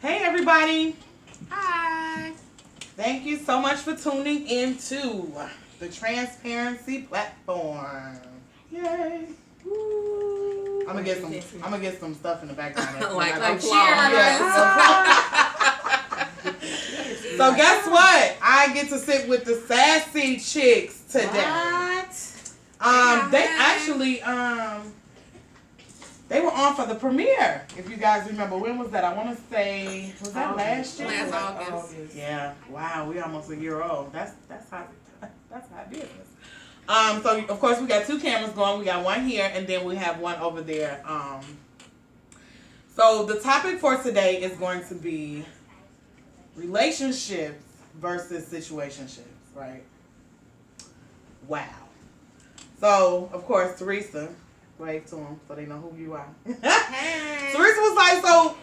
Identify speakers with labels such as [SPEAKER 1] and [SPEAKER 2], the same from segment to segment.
[SPEAKER 1] Hey everybody!
[SPEAKER 2] Hi!
[SPEAKER 1] Thank you so much for tuning into the Transparency platform. Yay! Woo. I'm gonna get some stuff in the background.
[SPEAKER 2] like
[SPEAKER 1] applause.
[SPEAKER 2] Cheers.
[SPEAKER 1] So guess what? I get to sit with the sassy chicks today.
[SPEAKER 2] What?
[SPEAKER 1] They actually they were on for the premiere. If you guys remember, when was that? I want to say, was that last year?
[SPEAKER 2] Last August.
[SPEAKER 1] Yeah. Wow, we almost a year old. That's hot business. So of course we got two cameras going. We got one here, and then we have one over there. So the topic for today is going to be relationships versus situationships, right? Wow. So of course Teresa, wave to them so they know who you are.
[SPEAKER 2] Hey.
[SPEAKER 1] Teresa was like, so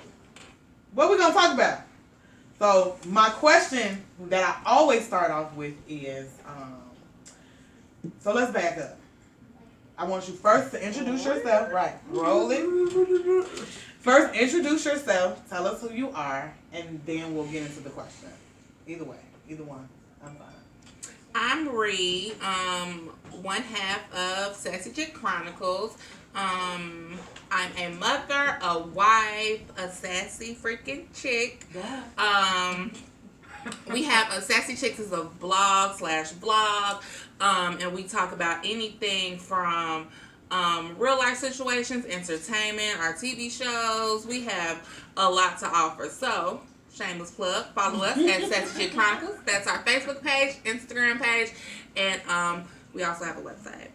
[SPEAKER 1] what we gonna talk about? So my question that I always start off with is, so let's back up. I want you first to introduce yourself. Right, roll it. First, introduce yourself. Tell us who you are, and then we'll get into the question. Either way, either one. I'm fine.
[SPEAKER 2] I'm Ree, one half of Sassy Chick Chronicles. I'm a mother, a wife, a sassy freaking chick. We have a Sassy Chicks is a blog/blog, and we talk about anything from real life situations, entertainment, our TV shows. We have a lot to offer. So, shameless plug, follow us at Sassy Chick Chronicles. That's our Facebook page, Instagram page, and we also have a website.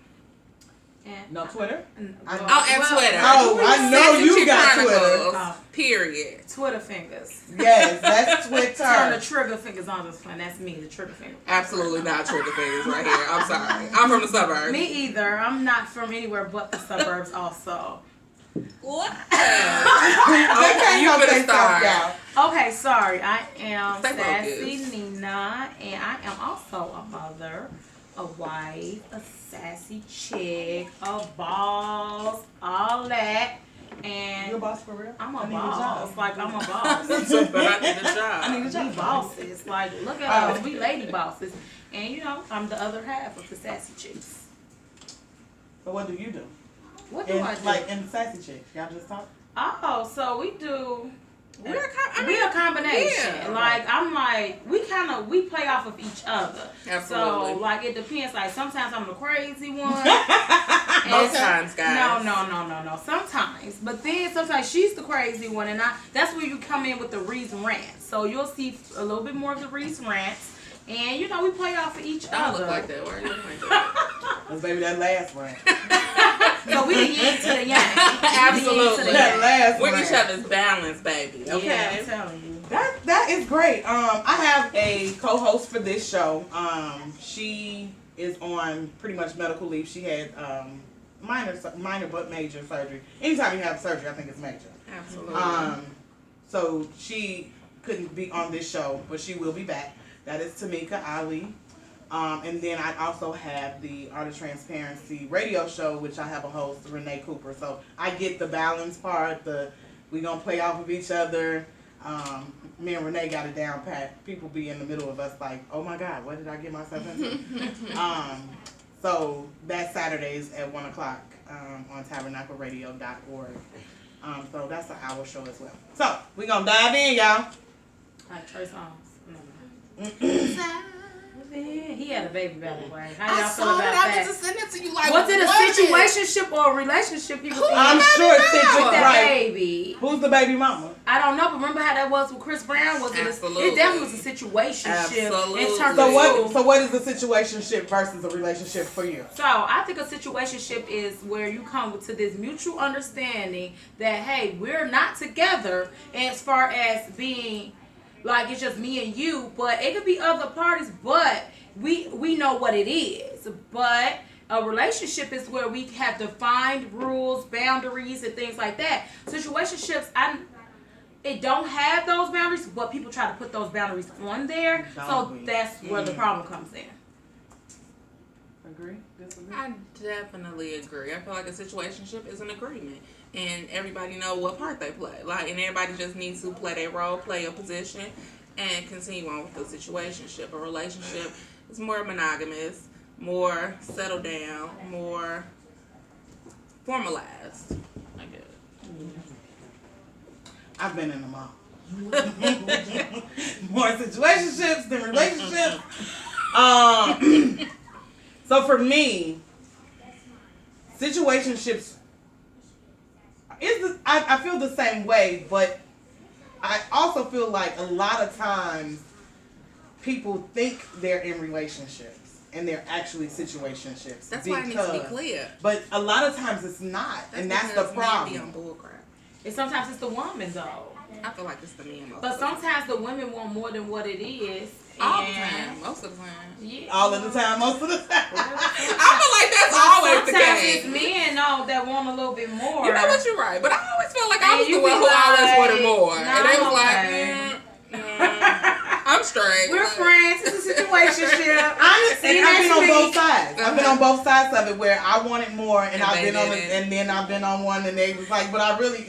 [SPEAKER 1] No Twitter?
[SPEAKER 2] Twitter.
[SPEAKER 1] Oh, I know you got Twitter.
[SPEAKER 2] Period.
[SPEAKER 3] Twitter fingers.
[SPEAKER 1] Yes, that's Twitter.
[SPEAKER 3] Turn the trigger fingers on this one. That's me, the trigger finger.
[SPEAKER 2] Absolutely not trigger fingers right here. I'm sorry. I'm from the suburbs.
[SPEAKER 3] Me either. I'm not from anywhere but the suburbs also.
[SPEAKER 2] What?
[SPEAKER 1] Okay,
[SPEAKER 2] you better start.
[SPEAKER 3] Okay, sorry. I am
[SPEAKER 2] Stay
[SPEAKER 3] Sassy
[SPEAKER 2] focused.
[SPEAKER 3] Nina, and I am also a mother, a wife, a sassy chick, a boss, all that. And
[SPEAKER 1] You a boss for real?
[SPEAKER 3] I'm a
[SPEAKER 1] I need
[SPEAKER 3] boss.
[SPEAKER 1] job.
[SPEAKER 3] Like, I'm a boss.
[SPEAKER 2] But I need a job.
[SPEAKER 1] I need a job.
[SPEAKER 3] We bosses. Like, look at us. We lady bosses. And, you know, I'm the other half of the sassy chicks.
[SPEAKER 1] So what do you do?
[SPEAKER 3] What do I do?
[SPEAKER 1] Like in Sassy Chicks, y'all just talk?
[SPEAKER 3] Oh, so we do...
[SPEAKER 2] We're
[SPEAKER 3] a combination.
[SPEAKER 2] Yeah.
[SPEAKER 3] Like, we play off of each other.
[SPEAKER 2] Absolutely.
[SPEAKER 3] So, like, it depends. Like, sometimes I'm the crazy one.
[SPEAKER 2] Most times, guys.
[SPEAKER 3] No. Sometimes. But then sometimes she's the crazy one. And that's where you come in with the Reese rants. So, you'll see a little bit more of the Reese rants. And, you know, we play off of each
[SPEAKER 2] Don't
[SPEAKER 3] other.
[SPEAKER 2] look like that. Why are you looking like that?
[SPEAKER 1] That's maybe that last one.
[SPEAKER 3] So, we the yin to the yang.
[SPEAKER 2] Absolutely.
[SPEAKER 1] That last
[SPEAKER 2] We're
[SPEAKER 1] one.
[SPEAKER 2] each other's balance, baby. Okay.
[SPEAKER 3] Yeah, I'm telling you.
[SPEAKER 1] That is great. I have a co-host for this show. She is on pretty much medical leave. She had minor but major surgery. Anytime you have surgery, I think it's major.
[SPEAKER 2] Absolutely.
[SPEAKER 1] So she couldn't be on this show, but she will be back. That is Tamika Ali. And then I also have the Art of Transparency radio show, which I have a host, Renee Cooper. So I get the balance part, we gonna play off of each other. Me and Renee got it down pat. People be in the middle of us like, oh my God, what did I get myself into? So that's Saturdays at 1 o'clock on tabernacleradio.org. So that's an hour show as well. So we gonna dive in, y'all.
[SPEAKER 3] Like Trey Songz. He had a baby, by the way. How y'all feel about
[SPEAKER 2] I meant
[SPEAKER 3] that?
[SPEAKER 2] to send it to you. Like,
[SPEAKER 3] Was it a
[SPEAKER 2] what?
[SPEAKER 3] situationship or a relationship? He was in
[SPEAKER 1] I'm sure it's
[SPEAKER 3] with that
[SPEAKER 1] right.
[SPEAKER 3] baby.
[SPEAKER 1] Who's the baby mama?
[SPEAKER 3] I don't know, but remember how that was with Chris Brown? Was it?
[SPEAKER 2] Absolutely.
[SPEAKER 3] It definitely was a situationship.
[SPEAKER 2] Absolutely.
[SPEAKER 3] In terms
[SPEAKER 1] So what is a situationship versus a relationship for you?
[SPEAKER 3] So I think a situationship is where you come to this mutual understanding that, hey, we're not together as far as being like it's just me and you, but it could be other parties, but we know what it is. But a relationship is where we have defined rules, boundaries, and things like that. Situationships, it don't have those boundaries, but people try to put those boundaries on there. So that's where the problem comes in.
[SPEAKER 1] Agree? Disagree?
[SPEAKER 2] I definitely agree. I feel like a situationship is an agreement. and everybody know what part they play. Like, and everybody just needs to play their role, play a position, and continue on with the situationship. A relationship is more monogamous, more settled down, more formalized. I guess.
[SPEAKER 1] I've been in them all. More situationships than relationships. So for me, situationships I feel the same way, but I also feel like a lot of times people think they're in relationships and they're actually situationships.
[SPEAKER 2] That's why it needs to be clear.
[SPEAKER 1] But a lot of times it's not, and that's the problem.
[SPEAKER 3] And sometimes it's the woman though.
[SPEAKER 2] I feel like it's the men most.
[SPEAKER 3] But sometimes the women want more than what it is.
[SPEAKER 2] All the time, most of the time.
[SPEAKER 3] Yeah.
[SPEAKER 1] All of the time, most of the time.
[SPEAKER 2] I feel like that's always the
[SPEAKER 3] sometimes
[SPEAKER 2] case.
[SPEAKER 3] it's men that want a little bit more.
[SPEAKER 2] You know what, you're right. But I always felt like I was the one who always wanted more.
[SPEAKER 3] Nah,
[SPEAKER 2] And they was
[SPEAKER 3] okay.
[SPEAKER 2] like, I'm straight.
[SPEAKER 3] We're friends. It's a situationship.
[SPEAKER 1] Honestly, I've been on both sides. I've been
[SPEAKER 2] Okay.
[SPEAKER 1] on both sides of it where I wanted more, and
[SPEAKER 2] And
[SPEAKER 1] I've
[SPEAKER 2] they
[SPEAKER 1] been on it,
[SPEAKER 2] didn't.
[SPEAKER 1] and then I've been on one, and they was like, but I really,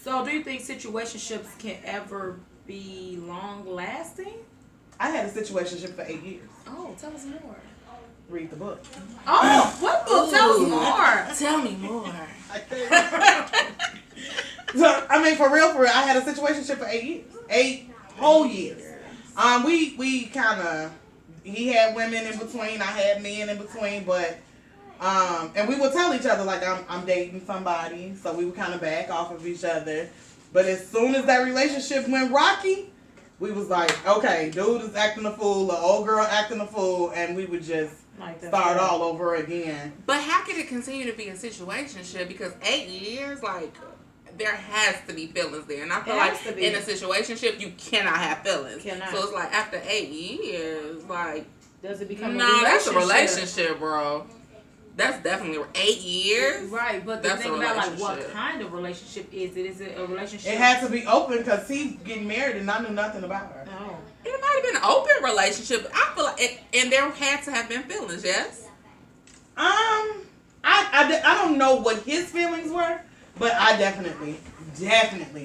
[SPEAKER 3] So, do you think situationships can ever be long lasting?
[SPEAKER 1] I had a situationship for 8 years.
[SPEAKER 2] Oh, tell us more.
[SPEAKER 1] Read the book.
[SPEAKER 3] Oh, what book? Tell us more.
[SPEAKER 2] Tell me more.
[SPEAKER 1] So, I mean, for real, I had a situationship for 8 years. 8 whole years. We kind of, he had women in between, I had men in between, but, and we would tell each other, like, I'm dating somebody, so we would kind of back off of each other. But as soon as that relationship went rocky, we was like, okay, dude is acting a fool, the old girl acting a fool, and we would just start all over again.
[SPEAKER 2] But how can it continue to be a situationship? Because 8 years, like, there has to be feelings there. And I feel like in a situationship, you cannot have feelings.
[SPEAKER 3] Cannot.
[SPEAKER 2] So it's like after 8 years, like,
[SPEAKER 3] Does it become
[SPEAKER 2] no, that's a relationship, bro. That's definitely 8 years.
[SPEAKER 3] Right, but the
[SPEAKER 2] That's
[SPEAKER 3] thing
[SPEAKER 2] a
[SPEAKER 3] about like what
[SPEAKER 2] relationship.
[SPEAKER 3] kind of relationship is it? Is it a relationship?
[SPEAKER 1] It had to be open because he's getting married and I knew nothing about her.
[SPEAKER 3] Oh.
[SPEAKER 2] It might have been an open relationship. I feel like and there had to have been feelings, yes?
[SPEAKER 1] I don't know what his feelings were, but I definitely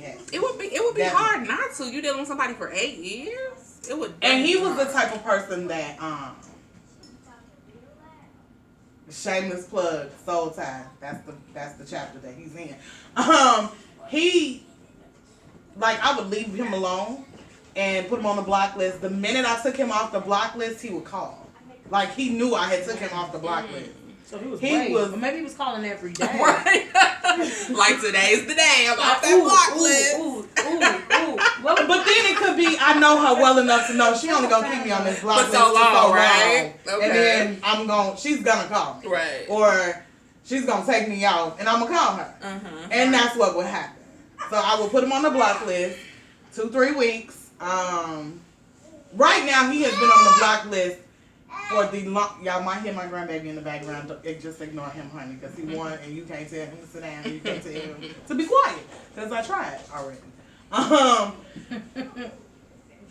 [SPEAKER 1] had.
[SPEAKER 2] It would be
[SPEAKER 1] Definitely.
[SPEAKER 2] hard not to. You dealing with somebody for 8 years? It would.
[SPEAKER 1] And he
[SPEAKER 2] be
[SPEAKER 1] was the
[SPEAKER 2] hard.
[SPEAKER 1] type of person that shameless plug, soul tie. That's the chapter that he's in. He, like, I would leave him alone and put him on the block list. The minute I took him off the block list, he would call. Like, he knew I had took him off the block list.
[SPEAKER 3] So he was
[SPEAKER 1] He
[SPEAKER 3] brave,
[SPEAKER 1] was-
[SPEAKER 3] but maybe he was calling every day.
[SPEAKER 2] Right. Like today's the day. I'm off that block list.
[SPEAKER 3] Well,
[SPEAKER 1] But then it could be I know her well enough to know she only gonna keep me on this block
[SPEAKER 2] For
[SPEAKER 1] list
[SPEAKER 2] so long, right?
[SPEAKER 1] And
[SPEAKER 2] Okay.
[SPEAKER 1] then she's gonna call me.
[SPEAKER 2] Right.
[SPEAKER 1] Or she's gonna take me out and I'm gonna call her. And that's what would happen. So I would put him on the block list 2-3 weeks. Right now he has been on the block list for the long. Y'all might hear my grandbaby in the background. Just ignore him, honey, because he won and you can't tell him to sit down. You can't tell him to be quiet because I tried already.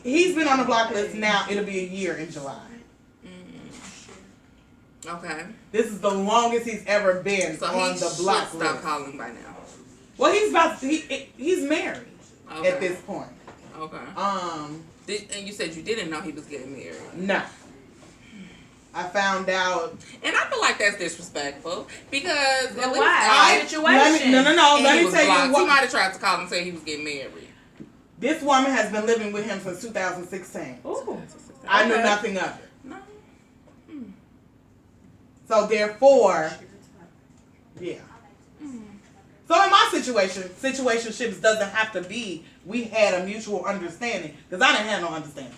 [SPEAKER 1] He's been on the block list now. It'll be a year in July.
[SPEAKER 2] Okay.
[SPEAKER 1] This is the longest he's ever been
[SPEAKER 2] So
[SPEAKER 1] on
[SPEAKER 2] he
[SPEAKER 1] the block
[SPEAKER 2] should
[SPEAKER 1] list.
[SPEAKER 2] stop calling by now.
[SPEAKER 1] Well, he's married
[SPEAKER 2] Okay.
[SPEAKER 1] at this point.
[SPEAKER 2] Okay.
[SPEAKER 1] Um,
[SPEAKER 2] And you said you didn't know he was getting married.
[SPEAKER 1] no. I found out.
[SPEAKER 2] And I feel like that's disrespectful because
[SPEAKER 3] But
[SPEAKER 2] at least
[SPEAKER 3] why? Situation.
[SPEAKER 1] No.
[SPEAKER 2] and
[SPEAKER 1] Let
[SPEAKER 2] he
[SPEAKER 1] me
[SPEAKER 2] was
[SPEAKER 1] tell
[SPEAKER 2] blocked.
[SPEAKER 1] you
[SPEAKER 2] He
[SPEAKER 1] what.
[SPEAKER 2] might have tried to call and say he was getting married.
[SPEAKER 1] This woman has been living with him since 2016.
[SPEAKER 3] Ooh.
[SPEAKER 1] I knew
[SPEAKER 3] Okay.
[SPEAKER 1] nothing of it.
[SPEAKER 2] No.
[SPEAKER 1] So therefore, yeah. So in my situation, situationships doesn't have to be we had a mutual understanding because I didn't have no understanding.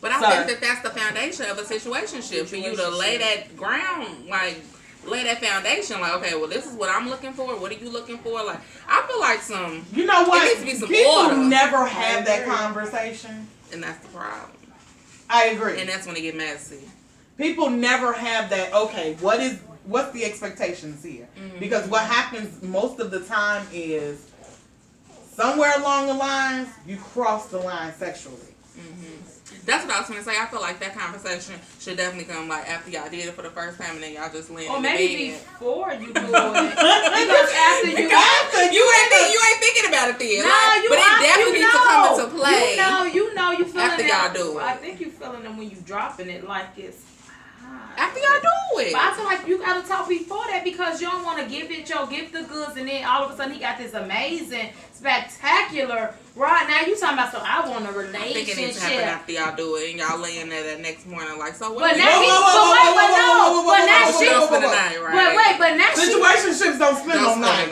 [SPEAKER 2] But I
[SPEAKER 1] Sorry.
[SPEAKER 2] think that that's the foundation of a situationship for you to lay that ground, like lay that foundation. Like, okay, well, this is what I'm looking for. What are you looking for? Like, I feel like
[SPEAKER 1] You know what?
[SPEAKER 2] It needs to be some
[SPEAKER 1] People
[SPEAKER 2] order.
[SPEAKER 1] never have that conversation.
[SPEAKER 2] and that's the problem.
[SPEAKER 1] I agree.
[SPEAKER 2] And that's when it get messy.
[SPEAKER 1] People never have that. Okay, what's the expectations here? Because what happens most of the time is somewhere along the lines you cross the line sexually.
[SPEAKER 2] That's what I was gonna say. I feel like that conversation should definitely come like after y'all did it for the first time, and then y'all just land
[SPEAKER 3] Or
[SPEAKER 2] in the
[SPEAKER 3] maybe
[SPEAKER 2] bed.
[SPEAKER 3] before you do it. Because after you
[SPEAKER 2] You ain't thinking about it then.
[SPEAKER 3] No,
[SPEAKER 2] like, but it definitely needs to come into play.
[SPEAKER 3] You feeling
[SPEAKER 2] after
[SPEAKER 3] it.
[SPEAKER 2] y'all do it.
[SPEAKER 3] I think you feeling them when you dropping it like it's hot.
[SPEAKER 2] After y'all do it.
[SPEAKER 3] But I feel like you gotta talk before that because you don't want to give the goods, and then all of a sudden he got this amazing, spectacular. Right now you talking about, so I want a
[SPEAKER 2] I think it needs to
[SPEAKER 3] relationship.
[SPEAKER 2] happen after y'all do it, and y'all laying there that next morning like, so what?
[SPEAKER 3] But now
[SPEAKER 1] Situationships don't spend on night.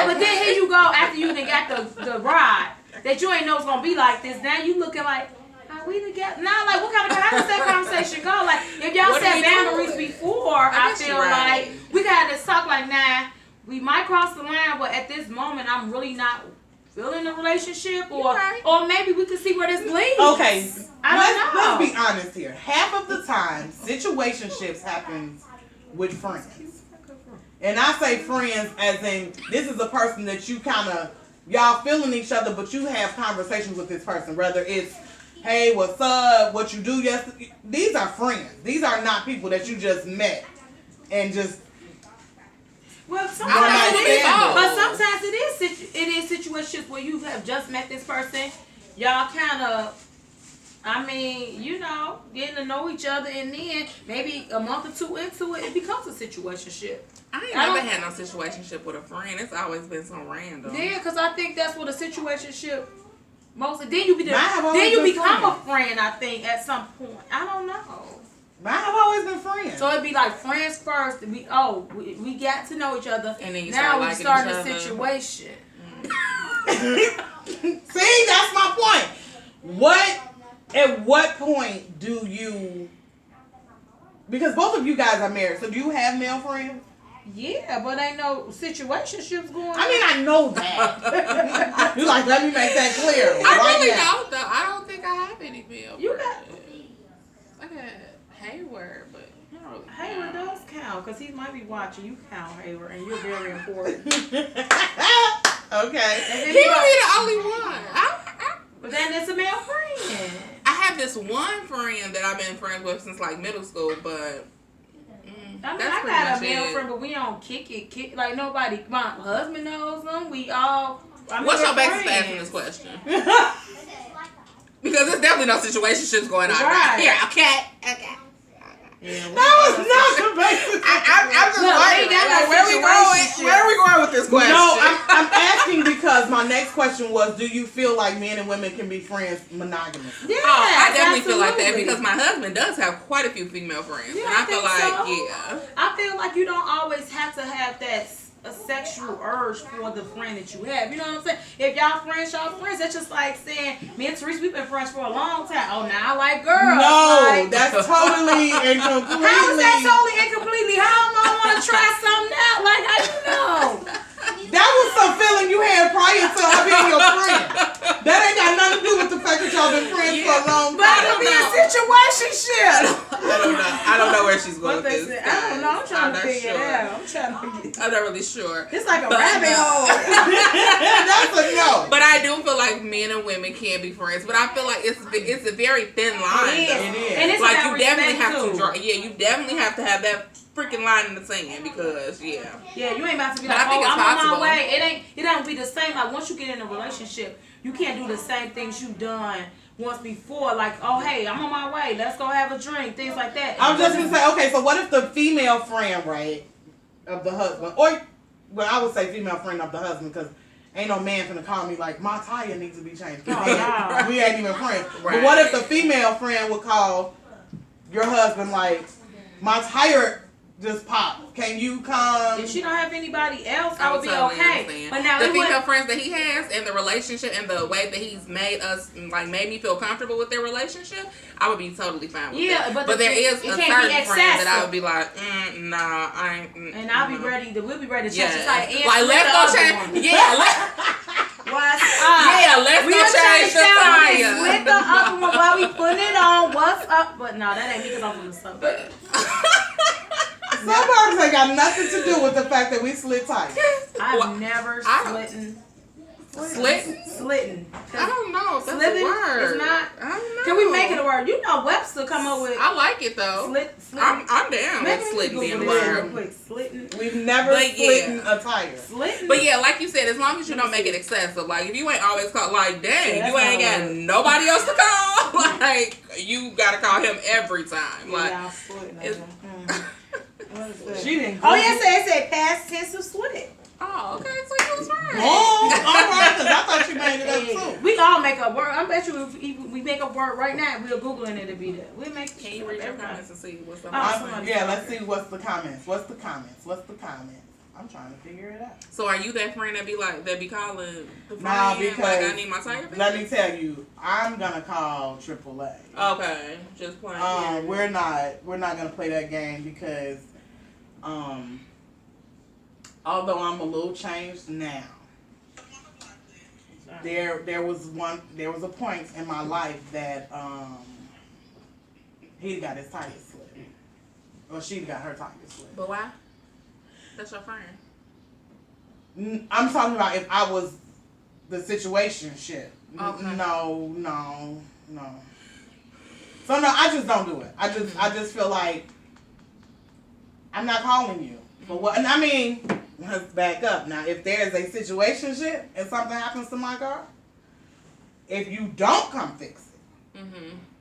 [SPEAKER 3] But then here you go after you done got the ride that you ain't know it's gonna be like this. Now you looking like, are we together? Now like what kind of how does that conversation go? Like if y'all set boundaries before, I feel like we gotta talk like we might cross the line, but at this moment I'm really not feeling the relationship, or maybe we could see where this leads.
[SPEAKER 1] Okay,
[SPEAKER 3] I don't know.
[SPEAKER 1] let's be honest here. Half of the time, situationships happens with friends. And I say friends as in this is a person that you kind of, y'all feeling each other, but you have conversations with this person. Whether it's, hey, what's up, what you do yesterday. These are friends. These are not people that you just met and just.
[SPEAKER 3] Well, sometimes it is situations where you have just met this person. Y'all kind of, getting to know each other, and then maybe a month or two into it, it becomes a situationship.
[SPEAKER 2] I ain't never had no situationship with a friend. It's always been so random.
[SPEAKER 3] Yeah, because I think that's what a situationship mostly. Then you become a friend. I think at some point. I don't know.
[SPEAKER 1] Mine have always been friends.
[SPEAKER 3] So it'd be like friends first. We got to know each other,
[SPEAKER 2] and then
[SPEAKER 3] we start a situation.
[SPEAKER 1] See, that's my point. At what point do you? Because both of you guys are married, so do you have male friends?
[SPEAKER 3] Yeah, but ain't no situationships going on.
[SPEAKER 1] I mean, I know that. You like, let me make that clear.
[SPEAKER 2] I really don't, though. I don't think I have any male
[SPEAKER 3] You
[SPEAKER 2] friends. I got Hayward, but not really.
[SPEAKER 3] Hayward does count because he might be watching. You count Hayward, and you're very important.
[SPEAKER 1] Okay.
[SPEAKER 2] He would be the only one.
[SPEAKER 3] But then it's a male friend.
[SPEAKER 2] I have this one friend that I've been friends with since like middle school, but
[SPEAKER 3] I got a male friend, but we don't kick it like nobody. My husband knows them. We all.
[SPEAKER 2] What's your basis for asking this question? Because there's definitely no situationships going on right here. Okay.
[SPEAKER 1] Yeah, that was not the basis.
[SPEAKER 2] I'm just wondering, where are we going with this question?
[SPEAKER 1] No, I'm asking because my next question was, do you feel like men and women can be friends monogamous?
[SPEAKER 3] Yeah,
[SPEAKER 2] I definitely feel like that because my husband does have quite a few female friends.
[SPEAKER 3] Yeah,
[SPEAKER 2] and I feel like,
[SPEAKER 3] I feel like you don't always have to have that a sexual urge for the friend that you have. You know what I'm saying? If y'all friends, that's just like saying, me and Therese, we've been friends for a long time. Oh, now I like girls.
[SPEAKER 1] No, that's totally and completely.
[SPEAKER 3] How is that totally and completely? How am I want to try something out? Like, how you know?
[SPEAKER 1] That was some feeling you had prior to her being your friend. That ain't got nothing to do with the fact that y'all been friends for a long time.
[SPEAKER 3] But it could be a situationship.
[SPEAKER 2] I don't know where she's going with this.
[SPEAKER 3] I don't know. I'm trying to figure it out.
[SPEAKER 2] I'm not really sure.
[SPEAKER 3] It's like a rabbit hole.
[SPEAKER 1] That's a no.
[SPEAKER 2] But I do feel like men and women can be friends. But I feel like it's a very thin line.
[SPEAKER 3] It is. And it's
[SPEAKER 2] like
[SPEAKER 3] about
[SPEAKER 2] you definitely
[SPEAKER 3] respect
[SPEAKER 2] have
[SPEAKER 3] too.
[SPEAKER 2] to draw. Yeah, you definitely have to have that freaking line in the sand because
[SPEAKER 3] Yeah, you ain't about to be
[SPEAKER 2] But
[SPEAKER 3] like,
[SPEAKER 2] I think it's
[SPEAKER 3] I'm on
[SPEAKER 2] possible.
[SPEAKER 3] my way. It don't be the same. Like once you get in a relationship, you can't do the same things you've done once before. Like, oh hey, I'm on my way. Let's go have a drink. Things like that.
[SPEAKER 1] I was just gonna say, okay, so what if the female friend, right, of the husband, or well, I would say female friend of the husband, because ain't no man finna call me like my tire needs to be changed.
[SPEAKER 3] Oh,
[SPEAKER 1] We ain't even friends.
[SPEAKER 2] Right.
[SPEAKER 1] But what if the female friend would call your husband like, my tire just popped. Can you come?
[SPEAKER 3] If she don't have anybody else, I would be
[SPEAKER 2] totally
[SPEAKER 3] okay.
[SPEAKER 2] understand.
[SPEAKER 3] But now
[SPEAKER 2] the
[SPEAKER 3] it
[SPEAKER 2] female
[SPEAKER 3] would,
[SPEAKER 2] friends that he has and the relationship and the way that he's made me feel comfortable with their relationship, I would be totally fine with that.
[SPEAKER 3] but
[SPEAKER 2] there is a
[SPEAKER 3] it
[SPEAKER 2] certain
[SPEAKER 3] can't be
[SPEAKER 2] friend that I
[SPEAKER 3] excessive.
[SPEAKER 2] would be like, nah, I ain't.
[SPEAKER 3] And I'll be ready to. We'll be ready to change.
[SPEAKER 2] Yeah.
[SPEAKER 3] It's like, and
[SPEAKER 2] Like let's go change. Let's go change the tire.
[SPEAKER 3] Split the other one while we put it on. What's up? But no, that ain't me because I'm from the suburbs.
[SPEAKER 1] Suburbs ain't got nothing to do with the fact that we slit tires.
[SPEAKER 3] I've never slitten.
[SPEAKER 2] Slitting?
[SPEAKER 3] Slitting.
[SPEAKER 2] I don't know if that's
[SPEAKER 3] Slipping
[SPEAKER 2] a word.
[SPEAKER 3] is not.
[SPEAKER 2] I don't know.
[SPEAKER 3] Can word. You know Webster come up with
[SPEAKER 2] I like it though. I'm down with slitting being a word.
[SPEAKER 3] Slitting.
[SPEAKER 1] We've never slitting a tire.
[SPEAKER 3] Slitting.
[SPEAKER 2] But yeah, like you said, as long as you don't make it excessive. Like if you ain't always call, like dang,
[SPEAKER 3] Yeah,
[SPEAKER 2] you ain't got nobody else to call. Like you gotta call him every time. Like
[SPEAKER 3] Yeah, slitting.
[SPEAKER 1] She didn't.
[SPEAKER 3] Oh yes, it said past tense of slit.
[SPEAKER 2] oh, okay, so you was right.
[SPEAKER 1] Oh, all right. Cause I thought you made it up too.
[SPEAKER 3] We all make up word. I bet you if we make up word right now, we're googling it to be there. We make.
[SPEAKER 2] Can you read your comments and see what's the
[SPEAKER 1] Yeah, let's see what's the comments. What's the comments? I'm trying to figure it out.
[SPEAKER 2] So are you that friend that be calling the friend
[SPEAKER 1] Nah,
[SPEAKER 2] like
[SPEAKER 1] because
[SPEAKER 2] I need my tire fixed?
[SPEAKER 1] let me tell you, I'm gonna call AAA.
[SPEAKER 2] Okay, just playing.
[SPEAKER 1] We're not gonna play that game because although I'm a little changed now, there was a point in my life that he got his tire slit, or she got her tire slit.
[SPEAKER 2] But why? That's your friend.
[SPEAKER 1] I'm talking about if I was the situationship.
[SPEAKER 2] Okay.
[SPEAKER 1] No. So no, I just don't do it. I just feel like I'm not calling you for what. And I mean, let's back up now. If there's a situationship and something happens to my car, if you don't come fix it,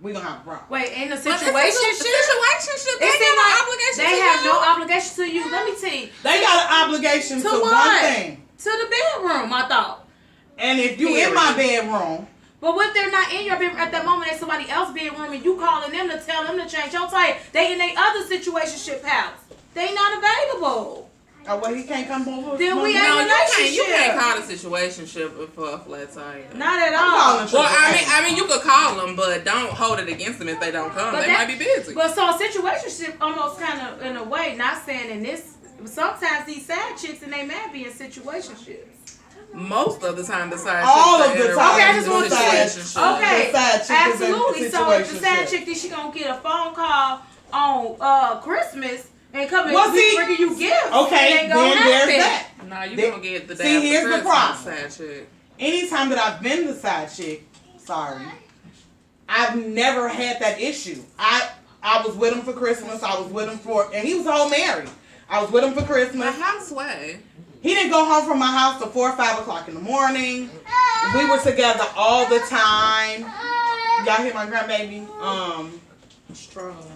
[SPEAKER 1] we gonna have a problem.
[SPEAKER 3] Wait, in the
[SPEAKER 2] Situationship,
[SPEAKER 3] situationship,
[SPEAKER 2] they have no obligation.
[SPEAKER 3] They have no obligation to you. Let me tell you.
[SPEAKER 1] They got an obligation to
[SPEAKER 3] what?
[SPEAKER 1] one thing.
[SPEAKER 3] To the bedroom, I thought.
[SPEAKER 1] And if you in my bedroom.
[SPEAKER 3] But what if they're not in your bedroom at that moment, at somebody else's bedroom, and you calling them to tell them to change your tire? They in their other situationship house. They not available.
[SPEAKER 1] Oh, well, he can't come over.
[SPEAKER 3] Then we ain't
[SPEAKER 2] No,
[SPEAKER 3] relationship.
[SPEAKER 2] you can't call the situationship for a flat tire.
[SPEAKER 3] Not at all.
[SPEAKER 2] Well, I mean, you could call them, but don't hold it against them if they don't come. They might be busy.
[SPEAKER 3] But so a situationship, almost kind of in a way, not saying in this. Sometimes these side chicks and they man be in situationships.
[SPEAKER 2] Most of the time, the side
[SPEAKER 1] all
[SPEAKER 2] chicks
[SPEAKER 1] of the
[SPEAKER 2] are
[SPEAKER 1] time.
[SPEAKER 3] Okay, I just want to
[SPEAKER 2] situationship.
[SPEAKER 3] Okay,
[SPEAKER 1] The side chick
[SPEAKER 3] absolutely.
[SPEAKER 1] is in
[SPEAKER 3] So if the side
[SPEAKER 1] situationship.
[SPEAKER 3] chick thinks she gonna get a phone call on Christmas and come and
[SPEAKER 1] Well, see,
[SPEAKER 3] bringing you gifts,
[SPEAKER 1] okay,
[SPEAKER 3] it ain't gonna
[SPEAKER 1] then there's
[SPEAKER 3] happen.
[SPEAKER 1] that.
[SPEAKER 2] Nah, you
[SPEAKER 1] They-
[SPEAKER 2] gonna get the
[SPEAKER 1] see,
[SPEAKER 2] day after
[SPEAKER 1] here's the
[SPEAKER 2] Christmas
[SPEAKER 1] problem.
[SPEAKER 2] side chick.
[SPEAKER 1] Anytime that I've been the side chick, I've never had that issue. I was with him for Christmas. I was with him and he was all married. I was with him for
[SPEAKER 2] The
[SPEAKER 1] Christmas.
[SPEAKER 2] houseway.
[SPEAKER 1] He didn't go home from my house till 4 or 5 o'clock in the morning. We were together all the time. Y'all hear my grandbaby?
[SPEAKER 3] Struggling.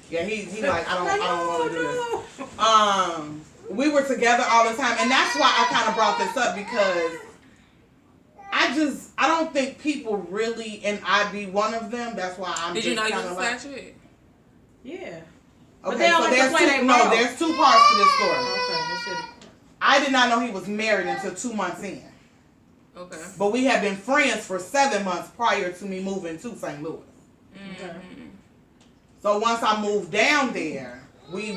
[SPEAKER 1] Yeah, he like, I don't want to do this. We were together all the time, and that's why I kind of brought this up, because I don't think people really, and I be one of them. That's why I'm.
[SPEAKER 2] Did you know you was a
[SPEAKER 1] like,
[SPEAKER 2] side chick?
[SPEAKER 3] Yeah.
[SPEAKER 1] Okay,
[SPEAKER 3] they don't
[SPEAKER 1] so
[SPEAKER 3] like to play their role.
[SPEAKER 1] there's two parts to this story.
[SPEAKER 3] Okay, that's it.
[SPEAKER 1] I did not know he was married until 2 months in.
[SPEAKER 2] Okay.
[SPEAKER 1] But we had been friends for 7 months prior to me moving to St. Louis.
[SPEAKER 3] Okay.
[SPEAKER 1] So once I moved down there, we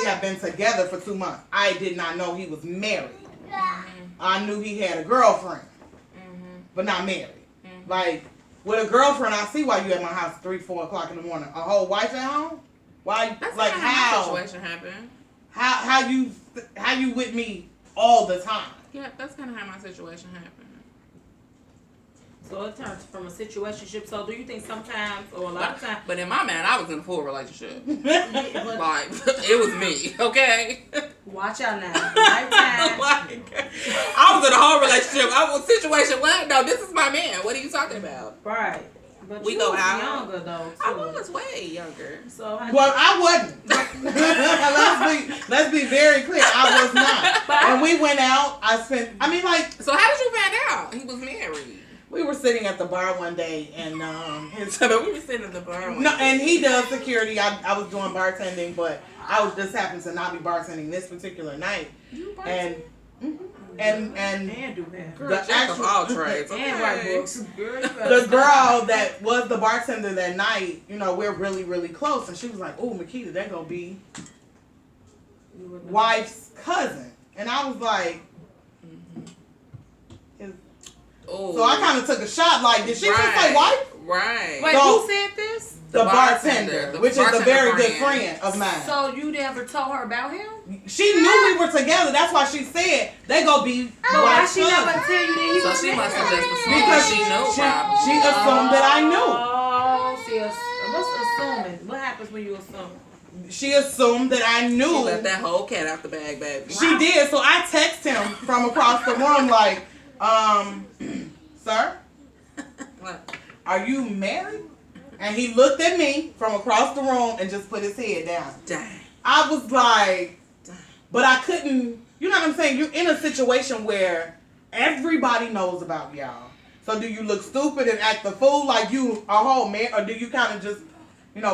[SPEAKER 1] have been together for 2 months. I did not know he was married. I knew he had a girlfriend, but not married. Like, with a girlfriend, I see why you at my house 3, 4 o'clock in the morning. A whole wife at home? Why?
[SPEAKER 2] That's
[SPEAKER 1] like,
[SPEAKER 2] how
[SPEAKER 1] how?
[SPEAKER 2] my situation happened.
[SPEAKER 1] How you with me all the time?
[SPEAKER 2] Yeah, that's kind of how my situation happened.
[SPEAKER 3] So it turns from a situationship. So do you think sometimes, or a lot of times,
[SPEAKER 2] But in my man, I was in a full relationship.
[SPEAKER 3] yeah, but
[SPEAKER 2] Like, it was me, okay?
[SPEAKER 3] watch out now. Lifetime.
[SPEAKER 2] Like, I was in a whole relationship. I was situation. What? No, this is my man. What are you talking about?
[SPEAKER 3] Right. But
[SPEAKER 2] We
[SPEAKER 3] you
[SPEAKER 2] go
[SPEAKER 3] was
[SPEAKER 2] out.
[SPEAKER 3] younger though.
[SPEAKER 2] I
[SPEAKER 3] Too.
[SPEAKER 2] was way younger.
[SPEAKER 3] So how
[SPEAKER 1] Well, I wasn't. let's be very clear. I was not. And we went out.
[SPEAKER 2] So how did you find out he was married?
[SPEAKER 1] We were sitting at the bar one day, and
[SPEAKER 2] We were sitting at the bar.
[SPEAKER 1] and he does security. I was doing bartending, but I was just happened to not be bartending this particular night.
[SPEAKER 2] You
[SPEAKER 1] And
[SPEAKER 3] and do that.
[SPEAKER 2] Girl,
[SPEAKER 1] the
[SPEAKER 2] jack of
[SPEAKER 1] actual-
[SPEAKER 2] all trades.
[SPEAKER 3] And write books. Girl, you
[SPEAKER 1] the girl that was the bartender that night, we're really, really close, and she was like, "Oh, Makita, that gonna be wife's cousin," and I was like.
[SPEAKER 2] Oh.
[SPEAKER 1] So I kind of took a shot. Like, did she just say wife?
[SPEAKER 2] Right.
[SPEAKER 3] Wait,
[SPEAKER 1] So-
[SPEAKER 3] who said this?
[SPEAKER 1] The bartender,
[SPEAKER 2] the
[SPEAKER 1] which is a
[SPEAKER 2] bartender
[SPEAKER 1] very good
[SPEAKER 2] friend.
[SPEAKER 1] friend of mine.
[SPEAKER 3] So you never told her about him?
[SPEAKER 1] She knew we were together. That's why she said they gonna be
[SPEAKER 3] But why
[SPEAKER 1] wife's
[SPEAKER 3] she never
[SPEAKER 1] cousin.
[SPEAKER 3] tell you that he
[SPEAKER 2] So
[SPEAKER 3] was
[SPEAKER 2] she must have
[SPEAKER 3] married?
[SPEAKER 2] just assumed
[SPEAKER 1] Because
[SPEAKER 2] she knew, probably.
[SPEAKER 1] she assumed that I knew.
[SPEAKER 3] Oh, see, What's assuming? What happens when you assume?
[SPEAKER 1] She assumed that I knew.
[SPEAKER 2] She let that whole cat out the bag, baby.
[SPEAKER 1] She did. So I text him from across the room like, sir,
[SPEAKER 2] What?
[SPEAKER 1] are you married? And he looked at me from across the room and just put his head down.
[SPEAKER 2] Dang.
[SPEAKER 1] I was like, but I couldn't, you know what I'm saying? You're in a situation where everybody knows about y'all. So do you look stupid and act the fool like you a whole man, or do you kind of just,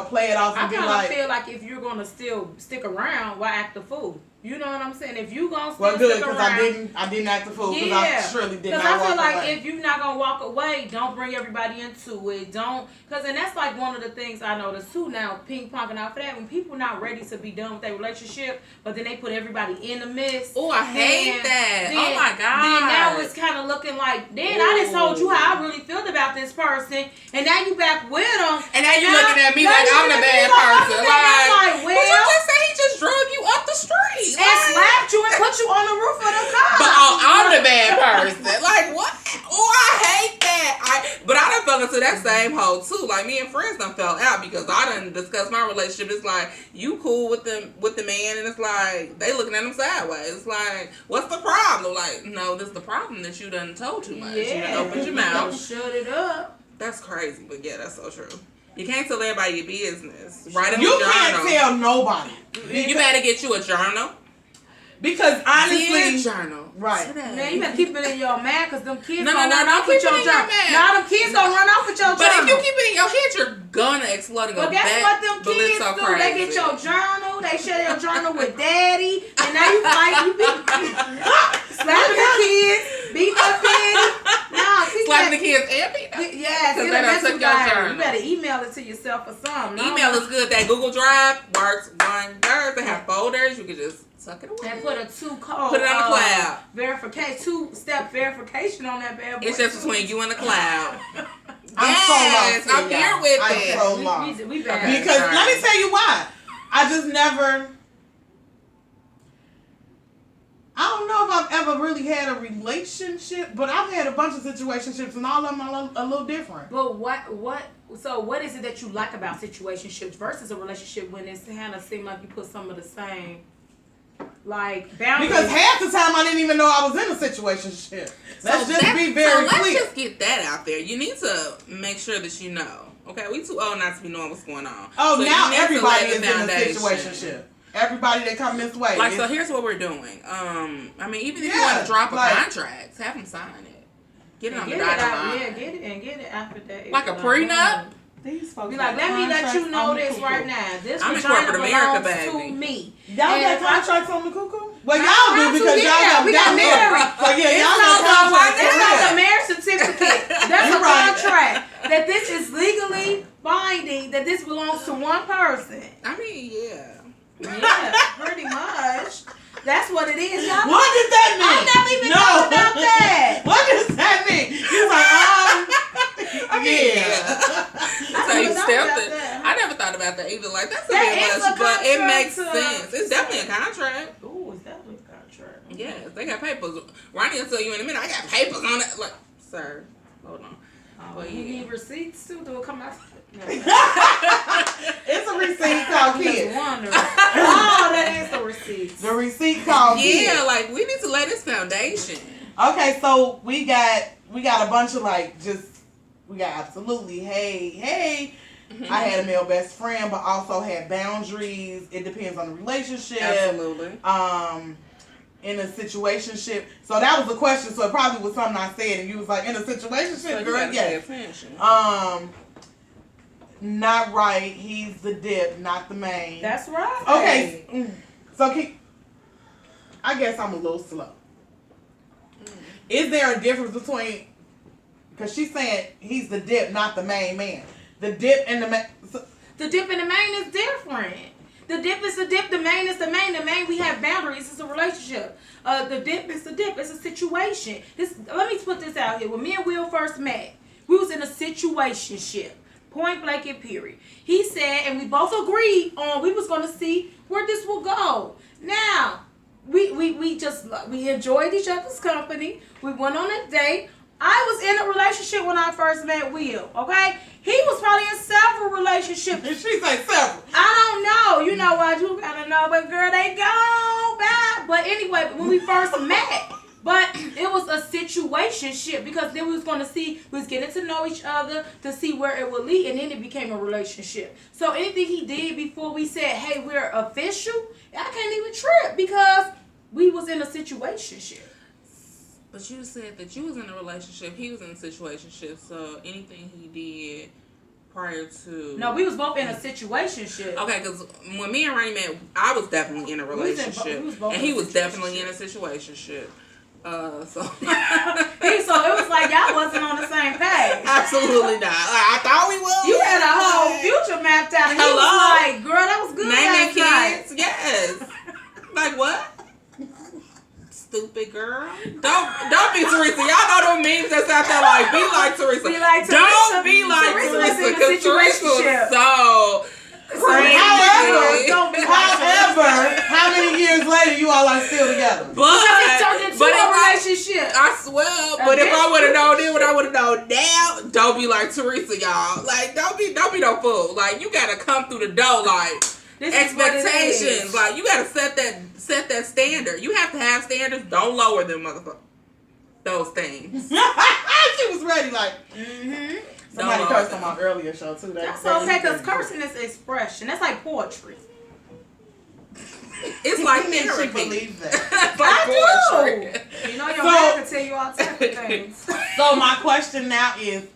[SPEAKER 1] play it off and be
[SPEAKER 3] I kind
[SPEAKER 1] like,
[SPEAKER 3] of feel like if you're gonna still stick around, why act the fool? You know what I'm saying? If you gonna still
[SPEAKER 1] well, good,
[SPEAKER 3] stick
[SPEAKER 1] because
[SPEAKER 3] around,
[SPEAKER 1] I didn't act the fool because I surely did not
[SPEAKER 3] Because I feel
[SPEAKER 1] walk
[SPEAKER 3] like
[SPEAKER 1] away.
[SPEAKER 3] if you're not gonna walk away, don't bring everybody into it. And that's like one of the things I noticed too now, ping ponging out for that. When people not ready to be done with their relationship, but then they put everybody in the midst.
[SPEAKER 2] Oh, I hate that.
[SPEAKER 3] Then,
[SPEAKER 2] Oh my God.
[SPEAKER 3] Then now it's kind of looking like, then I just told you how I really feel about this person, and now you back with them.
[SPEAKER 2] And now you looking at me like I'm the bad person. Like,
[SPEAKER 3] well,
[SPEAKER 2] but you just say he just drug you up the street.
[SPEAKER 3] and slapped you and put you on the roof of the car.
[SPEAKER 2] But I'm the bad person. Like, what? Oh, I hate that. But I done fell into that same hole too. Like, me and friends done fell out because I done discussed my relationship. It's like, you cool with the man, and it's like, they looking at him sideways. It's like, what's the problem? Like, no, this is the problem that you done told too much. You done opened your mouth.
[SPEAKER 3] Shut it up.
[SPEAKER 2] That's crazy, but yeah, that's so true. You can't tell everybody your business. Write in
[SPEAKER 1] You
[SPEAKER 2] a journal.
[SPEAKER 1] can't tell nobody.
[SPEAKER 2] You better get you a journal.
[SPEAKER 1] Because honestly,
[SPEAKER 2] Dear journal.
[SPEAKER 1] right.
[SPEAKER 2] Today.
[SPEAKER 3] Man, you better keep it in your man, because them kids
[SPEAKER 2] No,
[SPEAKER 3] gonna run
[SPEAKER 2] don't
[SPEAKER 3] off with
[SPEAKER 2] keep it
[SPEAKER 3] your
[SPEAKER 2] in your
[SPEAKER 3] journal.
[SPEAKER 2] man.
[SPEAKER 3] Now them kids gonna run off with your
[SPEAKER 2] But
[SPEAKER 3] journal.
[SPEAKER 2] if you keep it in your head, you're gonna explode and go
[SPEAKER 3] But guess
[SPEAKER 2] back.
[SPEAKER 3] what them
[SPEAKER 2] But it's
[SPEAKER 3] kids
[SPEAKER 2] so
[SPEAKER 3] do?
[SPEAKER 2] crazy.
[SPEAKER 3] They get your journal, they share your journal with daddy, and now you fight, you be slapping the kids, beating up daddy. No, keep
[SPEAKER 2] Slapping
[SPEAKER 3] that.
[SPEAKER 2] the kids and beating them.
[SPEAKER 3] Yes,
[SPEAKER 2] Because
[SPEAKER 3] get
[SPEAKER 2] they
[SPEAKER 3] a
[SPEAKER 2] done
[SPEAKER 3] mental
[SPEAKER 2] took your
[SPEAKER 3] diary.
[SPEAKER 2] journal.
[SPEAKER 3] You better email it to yourself or something.
[SPEAKER 2] Email is good. That Google Drive works wonders. They have folders. You can just tuck it away.
[SPEAKER 3] And put a
[SPEAKER 2] Put it on the cloud.
[SPEAKER 3] Verification, 2-step verification on that bad boy.
[SPEAKER 2] It's just between you and the cloud.
[SPEAKER 1] I'm so lost.
[SPEAKER 2] I'm here with
[SPEAKER 1] I'm
[SPEAKER 2] it.
[SPEAKER 1] so lost.
[SPEAKER 3] We bad.
[SPEAKER 2] Okay.
[SPEAKER 1] Because let me tell you why. I just never. I don't know if I've ever really had a relationship, but I've had a bunch of situationships, and all of them are a little different.
[SPEAKER 3] But so what is it that you like about situationships versus a relationship when it's kind of seem like you put some of the same, like, boundaries?
[SPEAKER 1] Because half the time I didn't even know I was in a situationship. Let's just be very
[SPEAKER 2] let's
[SPEAKER 1] clear.
[SPEAKER 2] just get that out there. You need to make sure that you know. Okay, we too old not to be knowing what's going on.
[SPEAKER 1] Oh,
[SPEAKER 2] So
[SPEAKER 1] now
[SPEAKER 2] you need to
[SPEAKER 1] everybody
[SPEAKER 2] lay
[SPEAKER 1] is
[SPEAKER 2] the
[SPEAKER 1] in a
[SPEAKER 2] foundation.
[SPEAKER 1] situationship. Everybody that come this way.
[SPEAKER 2] Like, so here's what we're doing. I mean, even if you
[SPEAKER 1] Yeah,
[SPEAKER 2] want to drop a
[SPEAKER 1] like-
[SPEAKER 2] contract, have them sign it. Get it on the
[SPEAKER 3] Get it
[SPEAKER 2] dotted
[SPEAKER 3] out,
[SPEAKER 2] line.
[SPEAKER 3] yeah, get it after that.
[SPEAKER 2] Like a prenup?
[SPEAKER 1] These folks
[SPEAKER 3] Be like, let me let you know this right now. This
[SPEAKER 2] I'm in
[SPEAKER 3] vagina
[SPEAKER 2] corporate America,
[SPEAKER 3] belongs to
[SPEAKER 2] baby.
[SPEAKER 3] me.
[SPEAKER 1] Y'all
[SPEAKER 3] And
[SPEAKER 1] got
[SPEAKER 3] if I-
[SPEAKER 1] contracts on the cuckoo? Well,
[SPEAKER 3] I
[SPEAKER 1] y'all
[SPEAKER 3] have
[SPEAKER 1] do
[SPEAKER 3] to,
[SPEAKER 1] because
[SPEAKER 3] yeah, we got married.
[SPEAKER 1] So yeah, y'all
[SPEAKER 3] It's
[SPEAKER 1] got contracts
[SPEAKER 3] it's
[SPEAKER 1] for
[SPEAKER 3] like a
[SPEAKER 1] real.
[SPEAKER 3] marriage certificate. That's
[SPEAKER 1] You're
[SPEAKER 3] a
[SPEAKER 1] right.
[SPEAKER 3] contract. That this is legally binding. That this belongs to one person.
[SPEAKER 2] I mean, yeah.
[SPEAKER 3] Yeah, pretty much. That's what it is. Y'all
[SPEAKER 1] What does that mean?
[SPEAKER 3] I never even thought about that.
[SPEAKER 1] What does that mean? He's like, yeah.
[SPEAKER 2] So you
[SPEAKER 3] never thought
[SPEAKER 2] stepped
[SPEAKER 3] about
[SPEAKER 2] it.
[SPEAKER 3] that.
[SPEAKER 2] I never thought about that either. Like, that's a
[SPEAKER 3] That
[SPEAKER 2] bit
[SPEAKER 3] is
[SPEAKER 2] much,
[SPEAKER 3] a
[SPEAKER 2] but it
[SPEAKER 3] contract
[SPEAKER 2] makes
[SPEAKER 3] to-
[SPEAKER 2] sense. It's definitely a contract.
[SPEAKER 3] Ooh, is that a contract?
[SPEAKER 2] Yes, they got papers. Ronnie will tell you in a minute, I got papers on it. Like, sir, hold on.
[SPEAKER 3] Well, you need receipts too? Do it come out? No.
[SPEAKER 1] It's a receipt called
[SPEAKER 3] I'm just
[SPEAKER 1] kid.
[SPEAKER 3] wondering. Oh, that is the receipts.
[SPEAKER 1] The receipt called
[SPEAKER 2] Yeah,
[SPEAKER 1] kid.
[SPEAKER 2] like, we need to lay this foundation.
[SPEAKER 1] Okay, so we got a bunch of we got absolutely hey. I had a male best friend, but also had boundaries. It depends on the relationship.
[SPEAKER 2] Absolutely.
[SPEAKER 1] In a situationship. So that was the question. So it probably was something I said, and you was like, in a situationship,
[SPEAKER 2] So you
[SPEAKER 1] girl,
[SPEAKER 2] gotta pay
[SPEAKER 1] yes.
[SPEAKER 2] attention.
[SPEAKER 1] Not right. He's the dip, not the main.
[SPEAKER 3] That's right.
[SPEAKER 1] Okay. So I guess I'm a little slow. Is there a difference between? Because she's saying he's the dip, not the main man. The dip and the main.
[SPEAKER 3] The dip and the main is different. The dip is the dip. The main is the main. The main, we have boundaries. It's a relationship. The dip is the dip. It's a situation. Let me put this out here. When me and Will first met, we was in a situationship. Point blank and period. He said, and we both agreed on we was going to see where this will go. Now, we enjoyed each other's company. We went on a date. I was in a relationship when I first met Will, okay? He was probably in several relationships.
[SPEAKER 1] And she say several.
[SPEAKER 3] I don't know. You know what? You gotta know, but girl, they go back. But anyway, when we first met, but it was a situationship because then we was gonna see, we was getting to know each other to see where it would lead, and then it became a relationship. So anything he did before we said, hey, we're official, I can't even trip because we was in a situationship.
[SPEAKER 2] But you said that you was in a relationship, he was in a situationship, so anything he did prior to...
[SPEAKER 3] No, we was both in a situationship.
[SPEAKER 2] Okay, because when me and Rainy met, I was definitely in a relationship, and he was definitely in a situationship. So...
[SPEAKER 3] So it was like y'all wasn't on the same page.
[SPEAKER 2] Absolutely not. I thought we was.
[SPEAKER 3] You had a whole future mapped out, and he was like, girl, that was good
[SPEAKER 2] Naming
[SPEAKER 3] last
[SPEAKER 2] kids, yes. Like what? Stupid girl. Don't be Teresa. Y'all know them memes that's out there like be like Teresa.
[SPEAKER 3] Be like Teresa.
[SPEAKER 2] Don't be like Teresa because Teresa was so crazy.
[SPEAKER 1] However, how many years later you all are still together?
[SPEAKER 3] But it turned into a relationship.
[SPEAKER 2] I swear. But if I would have known then, what I would have known now, don't be like Teresa, y'all. Like don't be no fool. Like you gotta come through the door like expectations. Like you gotta set that standard. You have to have standards. Don't lower them, motherfucker. Those things.
[SPEAKER 1] She was ready, like. Somebody cursed on my earlier show too.
[SPEAKER 3] That's okay, because cursing is expression. That's like poetry.
[SPEAKER 2] It's like
[SPEAKER 1] she
[SPEAKER 2] therapy.
[SPEAKER 1] believes that.
[SPEAKER 2] It's like poetry.
[SPEAKER 3] You know your man can tell you all types of things.
[SPEAKER 1] So my question now is,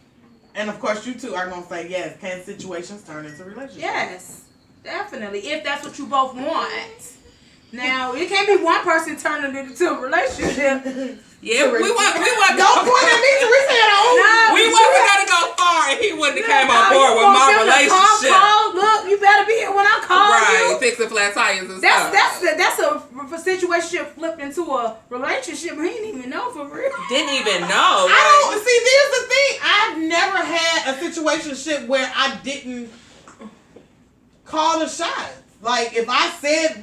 [SPEAKER 1] and of course you two are gonna say yes. Can situations turn into relationships?
[SPEAKER 3] Yes, definitely. If that's what you both want. Now it can't be one person turning it into a relationship.
[SPEAKER 2] Yeah, we want.
[SPEAKER 1] Don't point at me, Teresa.
[SPEAKER 2] We wasn't gonna go far, and he wouldn't have came on board with my relationship.
[SPEAKER 3] Look, you better be here when I call you.
[SPEAKER 2] Right, fixing flat tires and stuff.
[SPEAKER 3] That's a situation flipped into a relationship. He didn't even know for real.
[SPEAKER 2] Didn't even know.
[SPEAKER 1] I don't see. There's the thing. I've never had a situationship where I didn't call the shots. Like if I said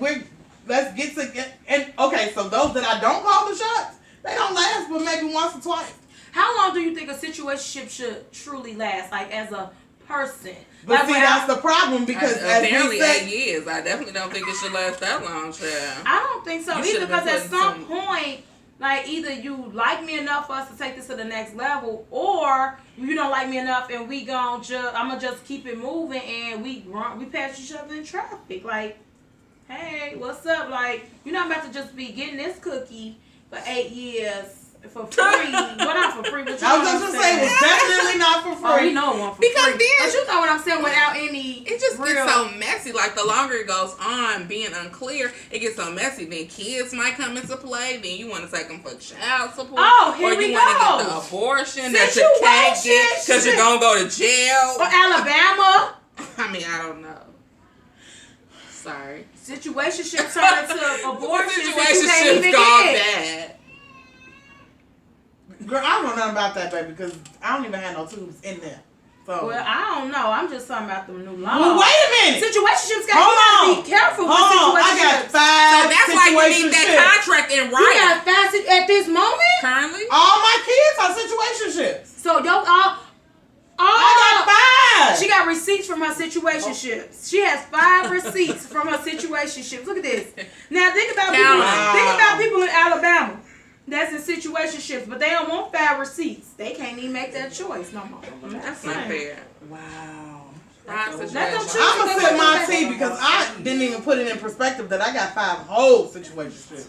[SPEAKER 1] let's get together, and okay, so those that I don't call the shots, they don't last but maybe once or twice.
[SPEAKER 3] How long do you think a situationship should truly last, like as a person?
[SPEAKER 1] But
[SPEAKER 3] like
[SPEAKER 1] see, that's the problem because
[SPEAKER 2] apparently 8 years. I definitely don't think it should last that long, child.
[SPEAKER 3] I don't think so either because at some point, like either you like me enough for us to take this to the next level, or you don't like me enough and we I'm gonna just keep it moving and we pass each other in traffic. Like, hey, what's up? Like, you're not about to just be getting this cookie for 8 years for free. Well, not for free, but you know
[SPEAKER 1] I was just gonna say it's definitely not for free.
[SPEAKER 3] Oh, you know one for
[SPEAKER 2] because
[SPEAKER 3] free.
[SPEAKER 2] Then,
[SPEAKER 3] but you know what I'm saying without any.
[SPEAKER 2] It just gets so messy. Like the longer it goes on, being unclear, it gets so messy. Then kids might come into play. Then you want to take them for child support.
[SPEAKER 3] Oh, here
[SPEAKER 2] or
[SPEAKER 3] we
[SPEAKER 2] you want to
[SPEAKER 3] go.
[SPEAKER 2] get the abortion that you can't get because you're gonna go to jail.
[SPEAKER 3] Or Alabama.
[SPEAKER 2] I mean, I don't know. Sorry.
[SPEAKER 3] Situationship turned into abortion.
[SPEAKER 2] Situationships gone bad.
[SPEAKER 1] Girl, I don't know nothing about that, baby, because I don't even have no tubes in there. So.
[SPEAKER 3] Well, I don't know. I'm just talking about the new law.
[SPEAKER 1] Well, wait a minute.
[SPEAKER 3] Situationships gotta be careful with situationships.
[SPEAKER 1] I got 5
[SPEAKER 2] So that's why you need that contract in writing.
[SPEAKER 3] You got 5 at this moment?
[SPEAKER 2] Currently?
[SPEAKER 1] All my kids are situationships.
[SPEAKER 3] So y'all
[SPEAKER 1] I got 5.
[SPEAKER 3] She got receipts from her situationships. She has 5 receipts from her situationships. Look at this. Now think about people in Alabama that's in situationships, but they don't want 5 receipts. They can't even make that choice no more.
[SPEAKER 2] That's not fair.
[SPEAKER 1] Wow.
[SPEAKER 2] I'm
[SPEAKER 1] gonna sip my tea because I didn't even put it in perspective that I got 5 whole situationships.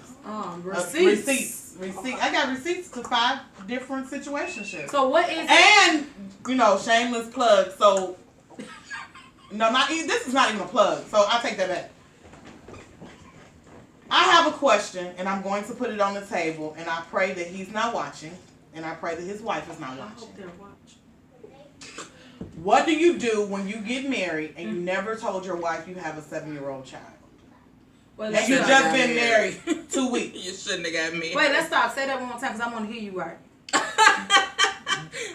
[SPEAKER 1] Receipts. I got receipts to 5 different situationships.
[SPEAKER 3] So what is
[SPEAKER 1] and shameless plug. So this is not even a plug. So I take that back. I have a question, and I'm going to put it on the table, and I pray that he's not watching, and I pray that his wife is not watching.
[SPEAKER 3] I hope they're watching.
[SPEAKER 1] What do you do when you get married and you never told your wife you have a 7-year-old child?
[SPEAKER 3] Well,
[SPEAKER 1] and you just been married 2 weeks.
[SPEAKER 2] You shouldn't have got married.
[SPEAKER 3] Wait, let's stop. Say that one more time because I want to hear you right.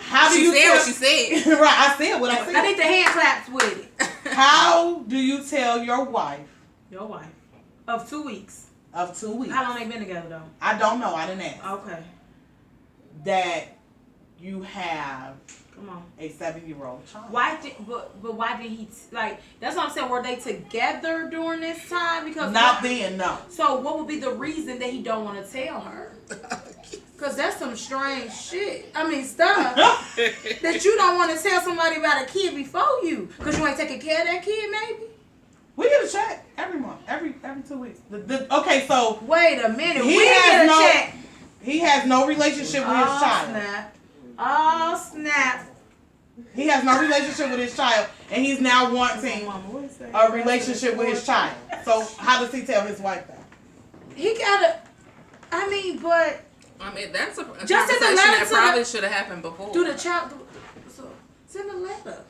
[SPEAKER 1] How do you
[SPEAKER 2] tell what she said?
[SPEAKER 1] Right, I said what I said.
[SPEAKER 3] I need the hand claps with it.
[SPEAKER 1] How do you tell your wife?
[SPEAKER 3] Your wife. Of 2 weeks.
[SPEAKER 1] Of 2 weeks.
[SPEAKER 3] How long they been together though?
[SPEAKER 1] I don't know. I didn't ask.
[SPEAKER 3] Okay.
[SPEAKER 1] That you have
[SPEAKER 3] Come on.
[SPEAKER 1] a 7-year-old child.
[SPEAKER 3] Why did but why did he like? That's what I'm saying. Were they together during this time? Because
[SPEAKER 1] Not then, no.
[SPEAKER 3] So what would be the reason that he don't want to tell her? Cause that's some strange shit. I mean stuff that you don't want to tell somebody about a kid before you. Cause you ain't taking care of that kid, maybe.
[SPEAKER 1] We get a check every month, every 2 weeks. Okay, so
[SPEAKER 3] Wait a minute.
[SPEAKER 1] He
[SPEAKER 3] We
[SPEAKER 1] has
[SPEAKER 3] get a
[SPEAKER 1] no-
[SPEAKER 3] check.
[SPEAKER 1] he has no relationship with his child.
[SPEAKER 3] Snap. Oh snap.
[SPEAKER 1] He has no relationship with his child, and he's now wanting a relationship with his child. So how does he tell his wife that?
[SPEAKER 3] He gotta. I mean, but
[SPEAKER 2] I mean, that's a
[SPEAKER 3] Just send a
[SPEAKER 2] conversation
[SPEAKER 3] letter
[SPEAKER 2] that
[SPEAKER 3] to
[SPEAKER 2] probably should have happened before.
[SPEAKER 3] do the child. So send a letter.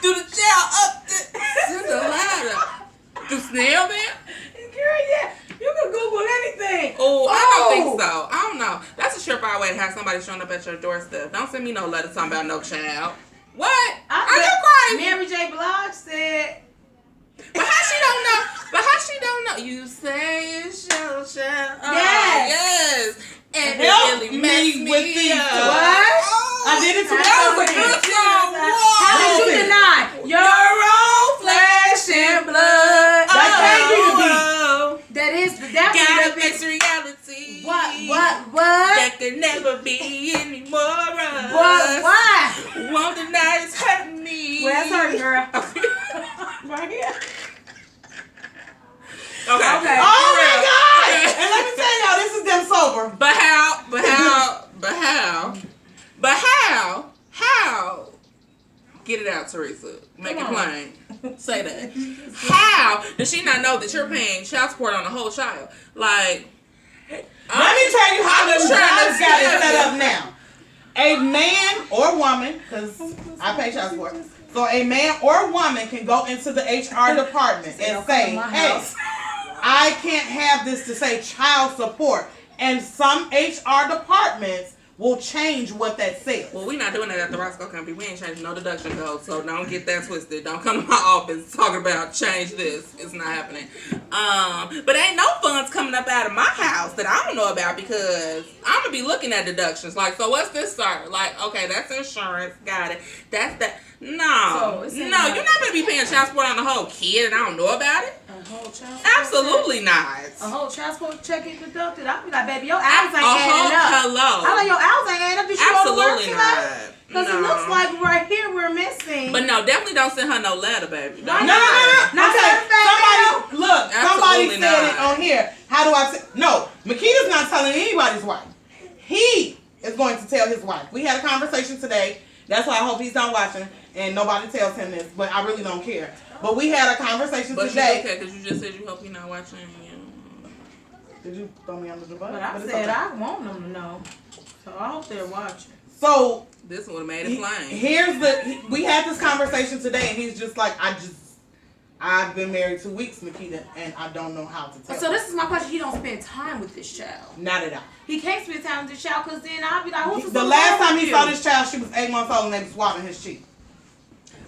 [SPEAKER 2] Do the child up? Send a letter. Do snail mail?
[SPEAKER 3] Girl, yeah, you can Google anything.
[SPEAKER 2] Oh, I don't think so. I don't know. That's a surefire way to have somebody showing up at your doorstep. Don't send me no letter talking about no child. What? Are you crazy?
[SPEAKER 3] Mary J. Blige said.
[SPEAKER 2] But how she don't know? But how she don't know? You say it's your child. Oh,
[SPEAKER 3] Yes.
[SPEAKER 2] yes. And
[SPEAKER 1] Help
[SPEAKER 2] it really messed
[SPEAKER 1] me with
[SPEAKER 2] me
[SPEAKER 1] these
[SPEAKER 2] up.
[SPEAKER 1] two.
[SPEAKER 3] What?
[SPEAKER 1] I did it to
[SPEAKER 2] That was a
[SPEAKER 1] Melvin.
[SPEAKER 2] good song.
[SPEAKER 3] How did you
[SPEAKER 1] Listen.
[SPEAKER 3] deny your own flesh and blood?
[SPEAKER 1] That can't be the beat.
[SPEAKER 2] Oh,
[SPEAKER 3] That is that
[SPEAKER 2] gotta
[SPEAKER 3] would
[SPEAKER 2] fix
[SPEAKER 3] be
[SPEAKER 2] reality.
[SPEAKER 3] what?
[SPEAKER 2] That could never be anymore.
[SPEAKER 3] What? Why?
[SPEAKER 2] Won't deny it's hurting me.
[SPEAKER 3] Well, that's her, girl. Right here.
[SPEAKER 2] Okay.
[SPEAKER 3] Okay.
[SPEAKER 1] Oh my God! And let me tell y'all, this is them sober.
[SPEAKER 2] But how? Get it out, Teresa. Make
[SPEAKER 3] Come
[SPEAKER 2] it
[SPEAKER 3] on.
[SPEAKER 2] plain. Say that. How does she not know that you're paying child support on the whole child? Like,
[SPEAKER 1] Let me tell you how
[SPEAKER 2] I'm
[SPEAKER 1] the
[SPEAKER 2] trying to
[SPEAKER 1] jobs got it
[SPEAKER 2] tell
[SPEAKER 1] set
[SPEAKER 2] you.
[SPEAKER 1] up now. A man or woman, because I pay child support, so a man or woman can go into the HR department and say, hey, I can't have this to say child support. And some HR departments will change what that says.
[SPEAKER 2] well, we not doing that at the Roscoe Company. We ain't changing no deduction codes, so don't get that twisted. Don't come to my office talking about change this. It's not happening. But ain't no funds coming up out of my house that I don't know about because I'm gonna be looking at deductions. Like, so what's this, sir? Like, okay, that's insurance. Got it. That's that. No,
[SPEAKER 3] So,
[SPEAKER 2] you're not gonna be paying child support on the whole kid, and I don't know about it.
[SPEAKER 3] A whole child support
[SPEAKER 2] Absolutely not.
[SPEAKER 3] check. A whole child support check get deducted. I'll be like, baby, your hours ain't
[SPEAKER 2] A
[SPEAKER 3] adding
[SPEAKER 2] whole
[SPEAKER 3] up.
[SPEAKER 2] hello.
[SPEAKER 3] I like your hours ain't adding up. Did you go to work
[SPEAKER 2] Absolutely
[SPEAKER 3] today?
[SPEAKER 2] not.
[SPEAKER 3] Because it looks like right here we're missing.
[SPEAKER 2] But no, definitely don't send her no letter, baby.
[SPEAKER 3] Why
[SPEAKER 2] Don't
[SPEAKER 1] No.
[SPEAKER 2] do that.
[SPEAKER 3] Not
[SPEAKER 1] Okay,
[SPEAKER 3] certified
[SPEAKER 1] somebody, look, somebody
[SPEAKER 2] Absolutely
[SPEAKER 1] said it
[SPEAKER 2] not.
[SPEAKER 1] on here. How do I say? No, Makita's not telling anybody's wife. He is going to tell his wife. We had a conversation today. That's why I hope he's not watching and nobody tells him this, but I really don't care. But we had a conversation
[SPEAKER 2] But
[SPEAKER 1] today.
[SPEAKER 2] you okay, because you just said you hope you're not watching.
[SPEAKER 1] Did you throw me under the bus?
[SPEAKER 3] But I
[SPEAKER 1] it's
[SPEAKER 3] said
[SPEAKER 1] okay.
[SPEAKER 3] I want them to know. So I hope they're watching.
[SPEAKER 1] So
[SPEAKER 2] This would have made it plain.
[SPEAKER 1] we had this conversation today, and he's just like, I've been married 2 weeks, Makita, and I don't know how to tell.
[SPEAKER 3] So this is my question. He don't spend time with this child.
[SPEAKER 1] Not at all.
[SPEAKER 3] He can't spend time with this child because then I'll be like, who's
[SPEAKER 1] The last time he saw this child, she was 8 months old, and they was swabbing his cheek.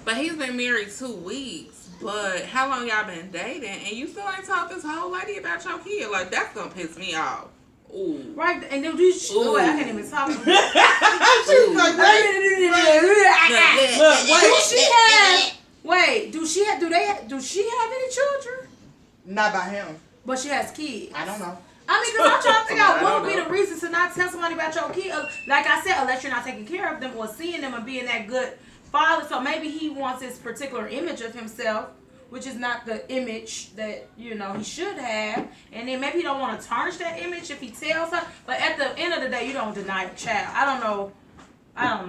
[SPEAKER 2] But he's been married 2 weeks. But how long y'all been dating? And you still ain't talked this whole lady about your kid. Like, that's going to piss me off. Ooh.
[SPEAKER 3] Right, and then you
[SPEAKER 2] Ooh.
[SPEAKER 3] wait, I can't even talk.
[SPEAKER 1] She was like,
[SPEAKER 3] Do she have any children?
[SPEAKER 1] not by him.
[SPEAKER 3] But she has kids.
[SPEAKER 1] I don't know.
[SPEAKER 3] I mean, because I'm trying to figure out
[SPEAKER 2] I
[SPEAKER 3] what
[SPEAKER 2] don't
[SPEAKER 3] would be
[SPEAKER 2] know.
[SPEAKER 3] the reason to not tell somebody about your kid. Like I said, unless you're not taking care of them or seeing them and being that good father. So maybe he wants this particular image of himself, which is not the image that, you know, he should have. And then maybe he don't want to tarnish that image if he tells her. But at the end of the day, you don't deny a child. I don't know. I don't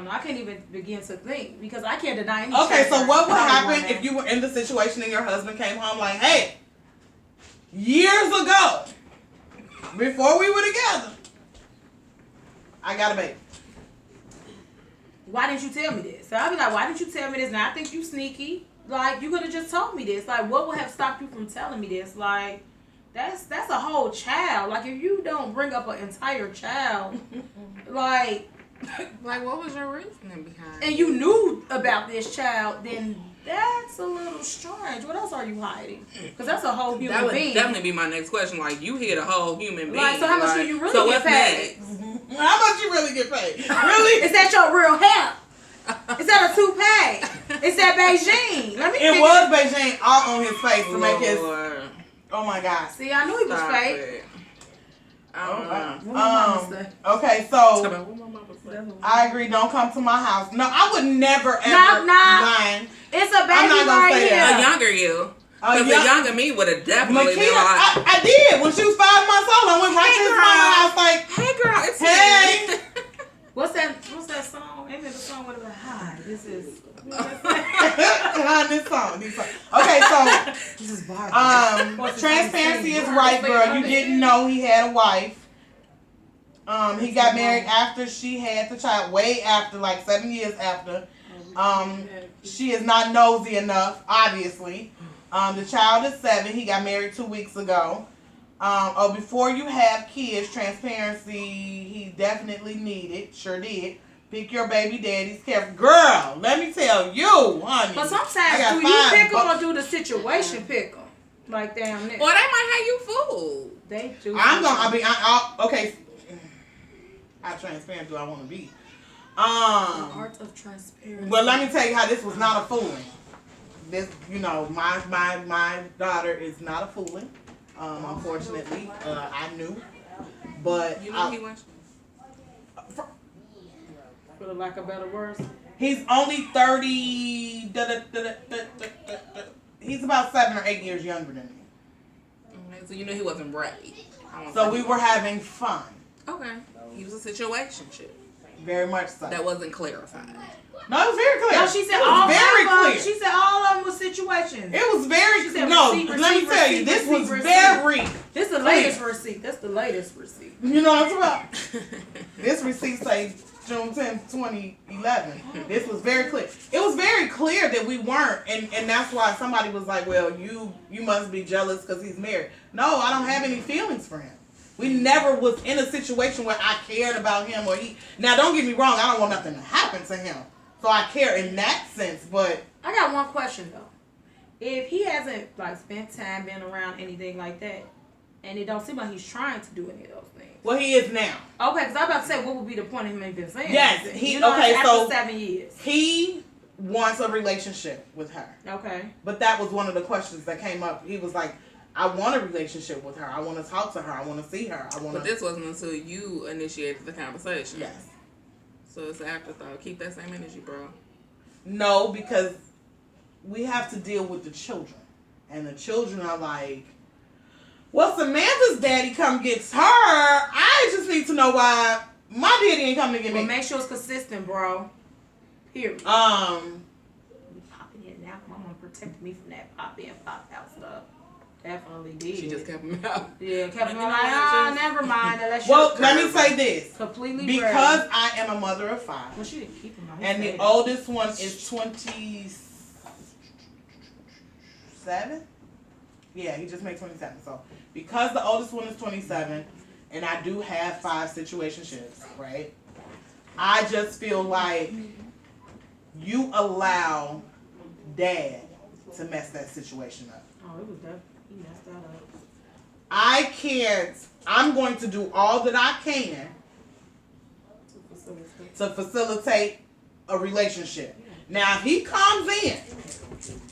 [SPEAKER 3] know. I can't even begin to think because I can't deny any
[SPEAKER 1] Okay,
[SPEAKER 3] child.
[SPEAKER 1] so what would
[SPEAKER 3] I don't
[SPEAKER 1] happen
[SPEAKER 3] want
[SPEAKER 1] if
[SPEAKER 3] that.
[SPEAKER 1] you were in the situation and your husband came home like, hey, years ago, before we were together, I got a baby.
[SPEAKER 3] Why didn't you tell me this? So I'd be like, why didn't you tell me this? Now I think you sneaky. Like, you could have just told me this. Like, what would have stopped you from telling me this? Like, that's a whole child. Like, if you don't bring up an entire child, like,
[SPEAKER 2] what was your reasoning behind
[SPEAKER 3] and you knew about this child, then that's a little strange. What else are you hiding? Because that's a whole human
[SPEAKER 2] That would
[SPEAKER 3] being.
[SPEAKER 2] definitely be my next question. Like, you hit a whole human being.
[SPEAKER 3] Like, so how much do you really
[SPEAKER 2] so
[SPEAKER 3] get
[SPEAKER 2] what's
[SPEAKER 3] paid?
[SPEAKER 2] next?
[SPEAKER 1] How much you really get paid? Really?
[SPEAKER 3] Is that your real hair? Is that a toupee? Is that Beijing? Let me.
[SPEAKER 1] It was Beijing all on his face to make his.
[SPEAKER 2] Lord.
[SPEAKER 1] Oh my God.
[SPEAKER 3] See, I knew he was
[SPEAKER 2] Stop
[SPEAKER 3] fake.
[SPEAKER 2] it.
[SPEAKER 1] Oh, wow.
[SPEAKER 3] What my mama say?
[SPEAKER 1] Okay, so I agree. Don't come to my house. No, I would never ever.
[SPEAKER 3] Knock, knock.
[SPEAKER 1] Lying.
[SPEAKER 3] It's a
[SPEAKER 1] I'm not
[SPEAKER 3] baby
[SPEAKER 1] gonna
[SPEAKER 3] right
[SPEAKER 1] say
[SPEAKER 3] here.
[SPEAKER 1] that.
[SPEAKER 2] A younger you. Because the
[SPEAKER 1] young-
[SPEAKER 2] younger me would have definitely
[SPEAKER 1] Makita,
[SPEAKER 2] been like,
[SPEAKER 1] I did. When she was 5 months old, I went right to his
[SPEAKER 2] girl.
[SPEAKER 1] mama's house like,
[SPEAKER 2] hey girl, it's
[SPEAKER 1] Hey.
[SPEAKER 2] me.
[SPEAKER 3] What's that song? Ain't it the song with the hi? This is.
[SPEAKER 1] this song. Okay, so
[SPEAKER 3] This is Barbie.
[SPEAKER 1] transparency is right, girl. You didn't know he had a wife. He got married after she had the child, way after, like 7 years after. She is not nosy enough, obviously. The child is 7. He got married 2 weeks ago. Before you have kids, transparency, he definitely needed. Sure did. Pick your baby daddy's careful. Girl, let me tell you, honey.
[SPEAKER 3] But
[SPEAKER 1] I
[SPEAKER 3] sometimes,
[SPEAKER 1] got
[SPEAKER 3] do you
[SPEAKER 1] 5
[SPEAKER 3] pick them
[SPEAKER 1] bucks.
[SPEAKER 3] or do the situation pick them? Like, damn,
[SPEAKER 2] Or they might have you fooled.
[SPEAKER 3] they do.
[SPEAKER 1] Okay. How transparent do I want to be?
[SPEAKER 3] The art of transparency.
[SPEAKER 1] Well, let me tell you how this was not a fooling. This, my daughter is not a fooling. Unfortunately, I knew, but
[SPEAKER 2] You know he went.
[SPEAKER 3] For the lack of better words.
[SPEAKER 1] he's only 30. He's about 7 or 8 years younger than me.
[SPEAKER 2] Okay, so you know he wasn't ready.
[SPEAKER 1] So we were having fun,
[SPEAKER 2] Okay. He was a situationship.
[SPEAKER 1] very much so.
[SPEAKER 2] That wasn't clarified.
[SPEAKER 1] No, it was very clear.
[SPEAKER 3] No, she said
[SPEAKER 1] it was
[SPEAKER 3] all
[SPEAKER 1] very
[SPEAKER 3] of them.
[SPEAKER 1] clear.
[SPEAKER 3] She said all of them was situations.
[SPEAKER 1] It was very
[SPEAKER 3] She said
[SPEAKER 1] no.
[SPEAKER 3] receipt,
[SPEAKER 1] Let me
[SPEAKER 3] receipt,
[SPEAKER 1] tell you,
[SPEAKER 3] receipt,
[SPEAKER 1] this was
[SPEAKER 3] receipt,
[SPEAKER 1] very.
[SPEAKER 3] This is the latest receipt. That's the latest receipt.
[SPEAKER 1] You know what I'm talking about? This receipt say June 10th, 2011. This was very clear. It was very clear that we weren't, and that's why somebody was like, "Well, you must be jealous because he's married." No, I don't have any feelings for him. We never was in a situation where I cared about him or he. Now, don't get me wrong. I don't want nothing to happen to him, so I care in that sense. But
[SPEAKER 3] I got one question though. If he hasn't like spent time being around anything like that, and it don't seem like he's trying to do any of those things.
[SPEAKER 1] well, he is now.
[SPEAKER 3] Okay, because I'm about to say, what would be the point of him even saying?
[SPEAKER 1] Yes,
[SPEAKER 3] anything?
[SPEAKER 1] he-
[SPEAKER 3] You know,
[SPEAKER 1] okay,
[SPEAKER 3] after
[SPEAKER 1] so-
[SPEAKER 3] 7 years.
[SPEAKER 1] He wants a relationship with her.
[SPEAKER 3] Okay.
[SPEAKER 1] But that was one of the questions that came up. He was like, I want a relationship with her. I want to talk to her. I want to see her. I want
[SPEAKER 2] But
[SPEAKER 1] to.
[SPEAKER 2] this wasn't until you initiated the conversation.
[SPEAKER 1] Yes.
[SPEAKER 2] So it's an afterthought. Keep that same energy, bro.
[SPEAKER 1] No, because we have to deal with the children. And the children are like, well, Samantha's daddy come gets her. I just need to know why my daddy ain't coming to get
[SPEAKER 3] Well,
[SPEAKER 1] me.
[SPEAKER 3] make sure it's consistent, bro. Period.
[SPEAKER 1] Um,
[SPEAKER 3] We popping in now. My mom protected me from that pop in, pop out stuff. Definitely did.
[SPEAKER 2] She just kept him out.
[SPEAKER 3] Yeah, kept me
[SPEAKER 2] You know
[SPEAKER 3] like,
[SPEAKER 2] what, just-
[SPEAKER 3] never mind. Unless
[SPEAKER 1] well,
[SPEAKER 3] you're
[SPEAKER 1] let me say this.
[SPEAKER 3] completely
[SPEAKER 1] Because
[SPEAKER 3] ready.
[SPEAKER 1] I am a mother of 5.
[SPEAKER 3] Well, she didn't keep him out.
[SPEAKER 1] And the oldest one is 27. Yeah, he just made 27. So because the oldest one is 27, and I do have 5 situationships, right? I just feel like you allow dad to mess that situation up.
[SPEAKER 3] Oh, it was that. He messed that up.
[SPEAKER 1] I can't. I'm going to do all that I can to facilitate a relationship. Now, if he comes in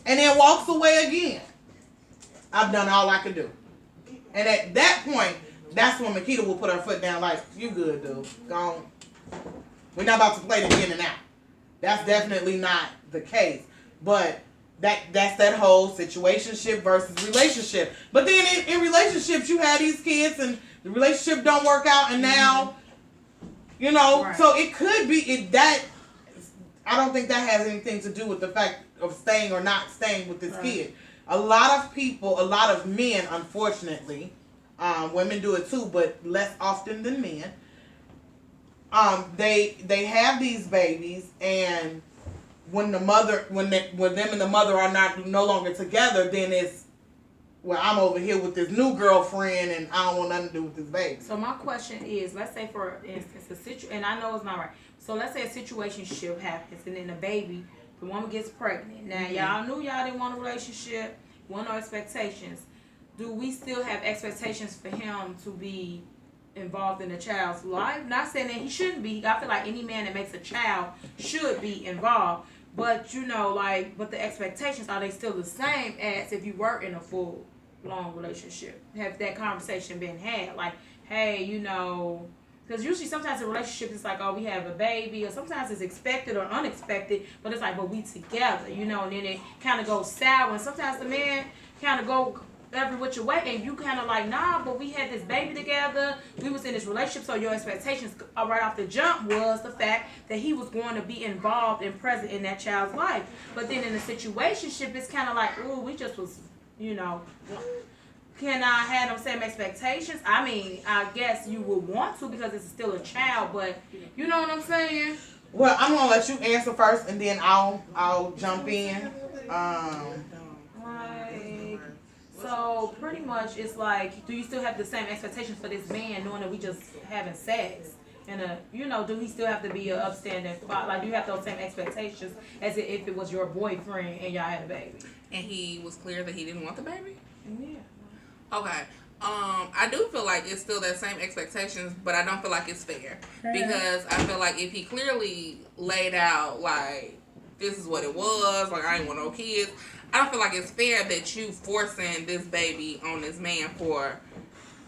[SPEAKER 1] and then walks away again, I've done all I could do. And at that point, that's when Makita will put her foot down like, you good, dude. Go on. We're not about to play the in and out. That's definitely not the case. But that's that whole situationship versus relationship. But then in relationships, you have these kids and the relationship don't work out, and now,
[SPEAKER 3] Right.
[SPEAKER 1] so it could be that. I don't think that has anything to do with the fact of staying or not staying with this kid. A lot of people, a lot of men, unfortunately, women do it too, but less often than men. They have these babies, and when them and the mother are no longer together, then it's, well, I'm over here with this new girlfriend, and I don't want nothing to do with this baby.
[SPEAKER 3] So my question is, let's say for instance, and I know it's not right. So let's say a situationship happens, and then the baby, the woman gets pregnant. Now y'all knew y'all didn't want a relationship, want no expectations. Do we still have expectations for him to be involved in a child's life. Not saying that he shouldn't be. I feel like any man that makes a child should be involved. But but the expectations, are they still the same as if you were in a full long relationship? Have that conversation been had? Like, hey, because usually sometimes a relationship is like, oh, we have a baby, or sometimes it's expected or unexpected, but it's like, but we together, and then it kind of goes sour, and sometimes the man kind of go every which way, and you kind of like, nah, but we had this baby together, we was in this relationship, so your expectations right off the jump was the fact that he was going to be involved and present in that child's life. But then in a situationship, it's kind of like, ooh, we just was, can I have them same expectations? I mean, I guess you would want to because it's still a child, but you know what I'm saying?
[SPEAKER 1] Well, I'm gonna let you answer first, and then I'll jump in.
[SPEAKER 3] So pretty much, it's like, do you still have the same expectations for this man, knowing that we just having sex? And do he still have to be an upstanding father? Like, do you have those same expectations as if it was your boyfriend and y'all had a baby?
[SPEAKER 2] And he was clear that he didn't want the baby?
[SPEAKER 3] Yeah.
[SPEAKER 2] Okay. I do feel like it's still that same expectations, but I don't feel like it's fair. Because I feel like if he clearly laid out, like, this is what it was, like, I ain't want no kids, I don't feel like it's fair that you forcing this baby on this man for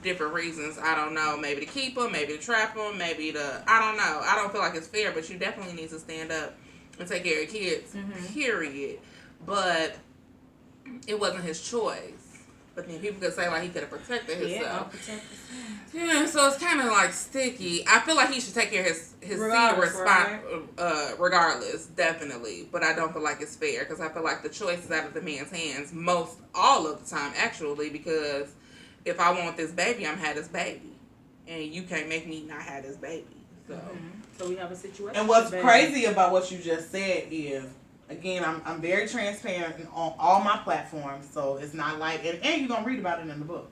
[SPEAKER 2] different reasons. I don't know. Maybe to keep him, maybe to trap him, maybe to, I don't know. I don't feel like it's fair, but you definitely need to stand up and take care of kids, period. But it wasn't his choice. But then people could say, like, he could have protected himself. Yeah, so it's kind of like sticky. I feel like he should take care of his regardless, definitely. But I don't feel like it's fair because I feel like the choice is out of the man's hands all of the time, actually, because if I want this baby, I'm had this baby. And you can't make me not have this baby.
[SPEAKER 3] So we have a situation.
[SPEAKER 1] And what's crazy about what you just said is, again, I'm very transparent on all my platforms, so it's not like, and you're going to read about it in the book.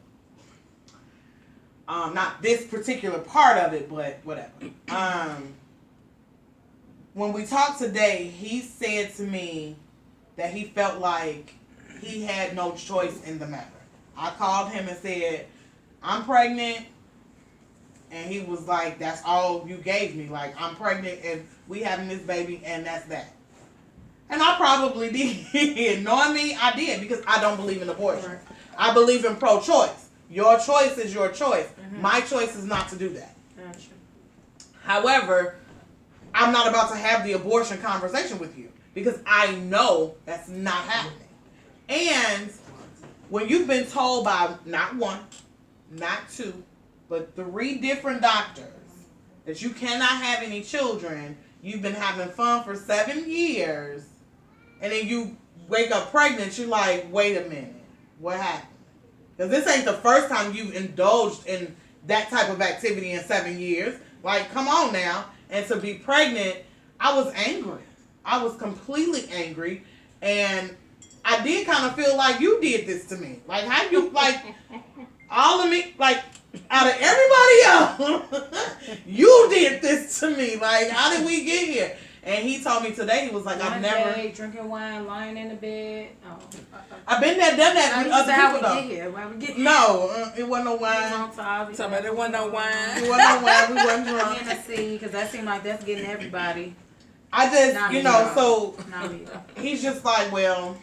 [SPEAKER 1] Not this particular part of it, but whatever. When we talked today, he said to me that he felt like he had no choice in the matter. I called him and said, I'm pregnant. And he was like, that's all you gave me. Like, I'm pregnant and we having this baby and that's that. And I probably did. Knowing me, I did, because I don't believe in abortion. Right. I believe in pro-choice. Your choice is your choice. My choice is not to do that. Gotcha. However, I'm not about to have the abortion conversation with you because I know that's not happening. And when you've been told by not one, not two, but 3 different doctors that you cannot have any children, you've been having fun for 7 years, and then you wake up pregnant, you're like, wait a minute, what happened? Because this ain't the first time you've indulged in that type of activity in 7 years. Like, come on now. And to be pregnant, I was angry. I was completely angry. And I did kind of feel like you did this to me. Like, how you, like, all of me, like, out of everybody else, you did this to me. Like, how did we get here? And he told me today, he was like, I've never...
[SPEAKER 3] drinking wine, lying in the bed. Oh.
[SPEAKER 1] I've been there, done that with other people, though.
[SPEAKER 3] How we get here?
[SPEAKER 1] No, it wasn't no wine.
[SPEAKER 2] Somebody, there wasn't no wine.
[SPEAKER 1] It wasn't no wine. We wasn't drunk.
[SPEAKER 3] Hennessy, because that seemed like that's getting everybody.
[SPEAKER 1] I just, so
[SPEAKER 3] Not
[SPEAKER 1] he's just like, well,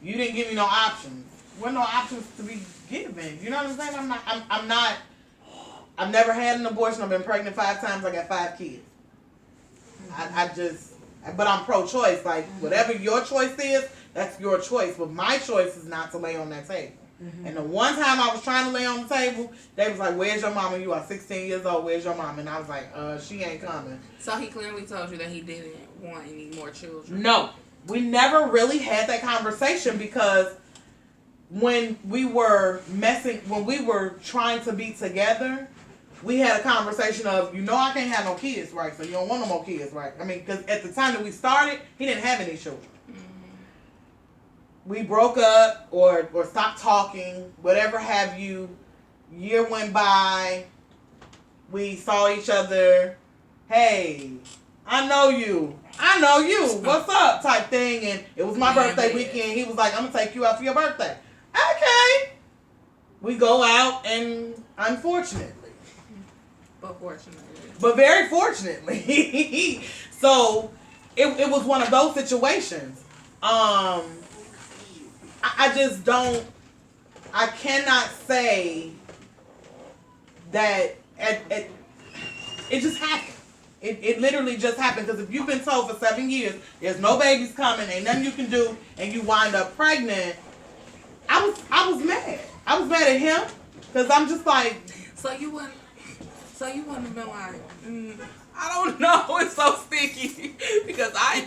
[SPEAKER 1] you didn't give me no options. There were no options to be given. You know what I'm saying? I'm not, I've never had an abortion. I've been pregnant 5 times. I got 5 kids. But I'm pro-choice. Like, whatever your choice is, that's your choice. But my choice is not to lay on that table. And the one time I was trying to lay on the table, they was like, where's your mama? You are 16 years old. Where's your mama? And I was like, she ain't coming.
[SPEAKER 2] So he clearly told you that he didn't want any more children.
[SPEAKER 1] No. We never really had that conversation because when we were trying to be together, we had a conversation of, I can't have no kids, right? So you don't want no more kids, right? I mean, because at the time that we started, he didn't have any children. We broke up or stopped talking, whatever have you. Year went by. We saw each other. Hey, I know you. What's up? Type thing. And it was my birthday weekend. He was like, I'm going to take you out for your birthday. Okay. We go out and unfortunately.
[SPEAKER 2] But fortunately.
[SPEAKER 1] But very fortunately. So, it was one of those situations. I just don't, I cannot say that it just happened. It literally just happened, because if you've been told for 7 years there's no babies coming, ain't nothing you can do, and you wind up pregnant, I was mad. I was mad at him, because I'm just like,
[SPEAKER 2] So you wouldn't have been like, I don't know, it's so sticky. Because I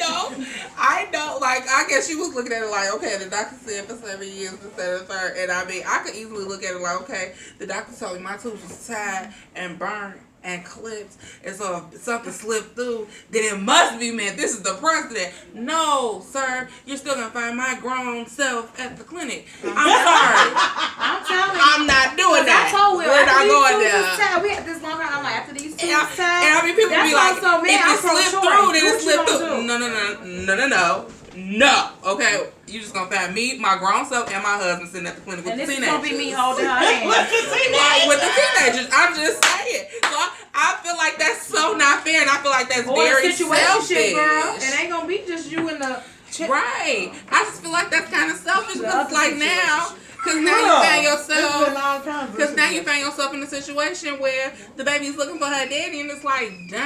[SPEAKER 2] know, like, I guess she was looking at it like, okay, the doctor said for 7 years, this, that, and the third. And I mean, I could easily look at it like, okay, the doctor told me my tooth was tied and burned and clipped, and so if something slipped through, then it must be meant this is the precedent. No, sir, you're still gonna find my grown self at the clinic. I'm sorry.
[SPEAKER 3] I'm telling you.
[SPEAKER 2] I'm not doing that.
[SPEAKER 3] I told Will,
[SPEAKER 2] We're not going
[SPEAKER 3] there.
[SPEAKER 2] there.
[SPEAKER 3] We had this long time. I'm like, after these two
[SPEAKER 2] And I mean, people
[SPEAKER 3] that's
[SPEAKER 2] be like,
[SPEAKER 3] also me.
[SPEAKER 2] if
[SPEAKER 3] I'm
[SPEAKER 2] it slipped
[SPEAKER 3] pro-choice.
[SPEAKER 2] through, then
[SPEAKER 3] Do
[SPEAKER 2] it
[SPEAKER 3] what you
[SPEAKER 2] slipped
[SPEAKER 3] gonna
[SPEAKER 2] through. No. Okay, you just gonna find me, my grown self, and my husband sitting at the clinic with
[SPEAKER 3] And
[SPEAKER 2] the
[SPEAKER 3] this is
[SPEAKER 2] teenagers.
[SPEAKER 3] gonna be me holding her hand.
[SPEAKER 2] With the teenagers. I'm just saying. So I feel like that's so not fair, and I feel like that's
[SPEAKER 3] Or
[SPEAKER 2] very
[SPEAKER 3] a situationship,
[SPEAKER 2] selfish.
[SPEAKER 3] girl. It ain't gonna be just you and the
[SPEAKER 2] Right. I just feel like that's kind of selfish,
[SPEAKER 3] The
[SPEAKER 2] because
[SPEAKER 3] other
[SPEAKER 2] like now, because now
[SPEAKER 1] Yeah.
[SPEAKER 2] you find
[SPEAKER 1] It's been
[SPEAKER 2] yourself.
[SPEAKER 1] all kinds of
[SPEAKER 2] Because now you
[SPEAKER 1] situations.
[SPEAKER 2] find yourself in a situation where the baby's looking for her daddy, and it's like, dang.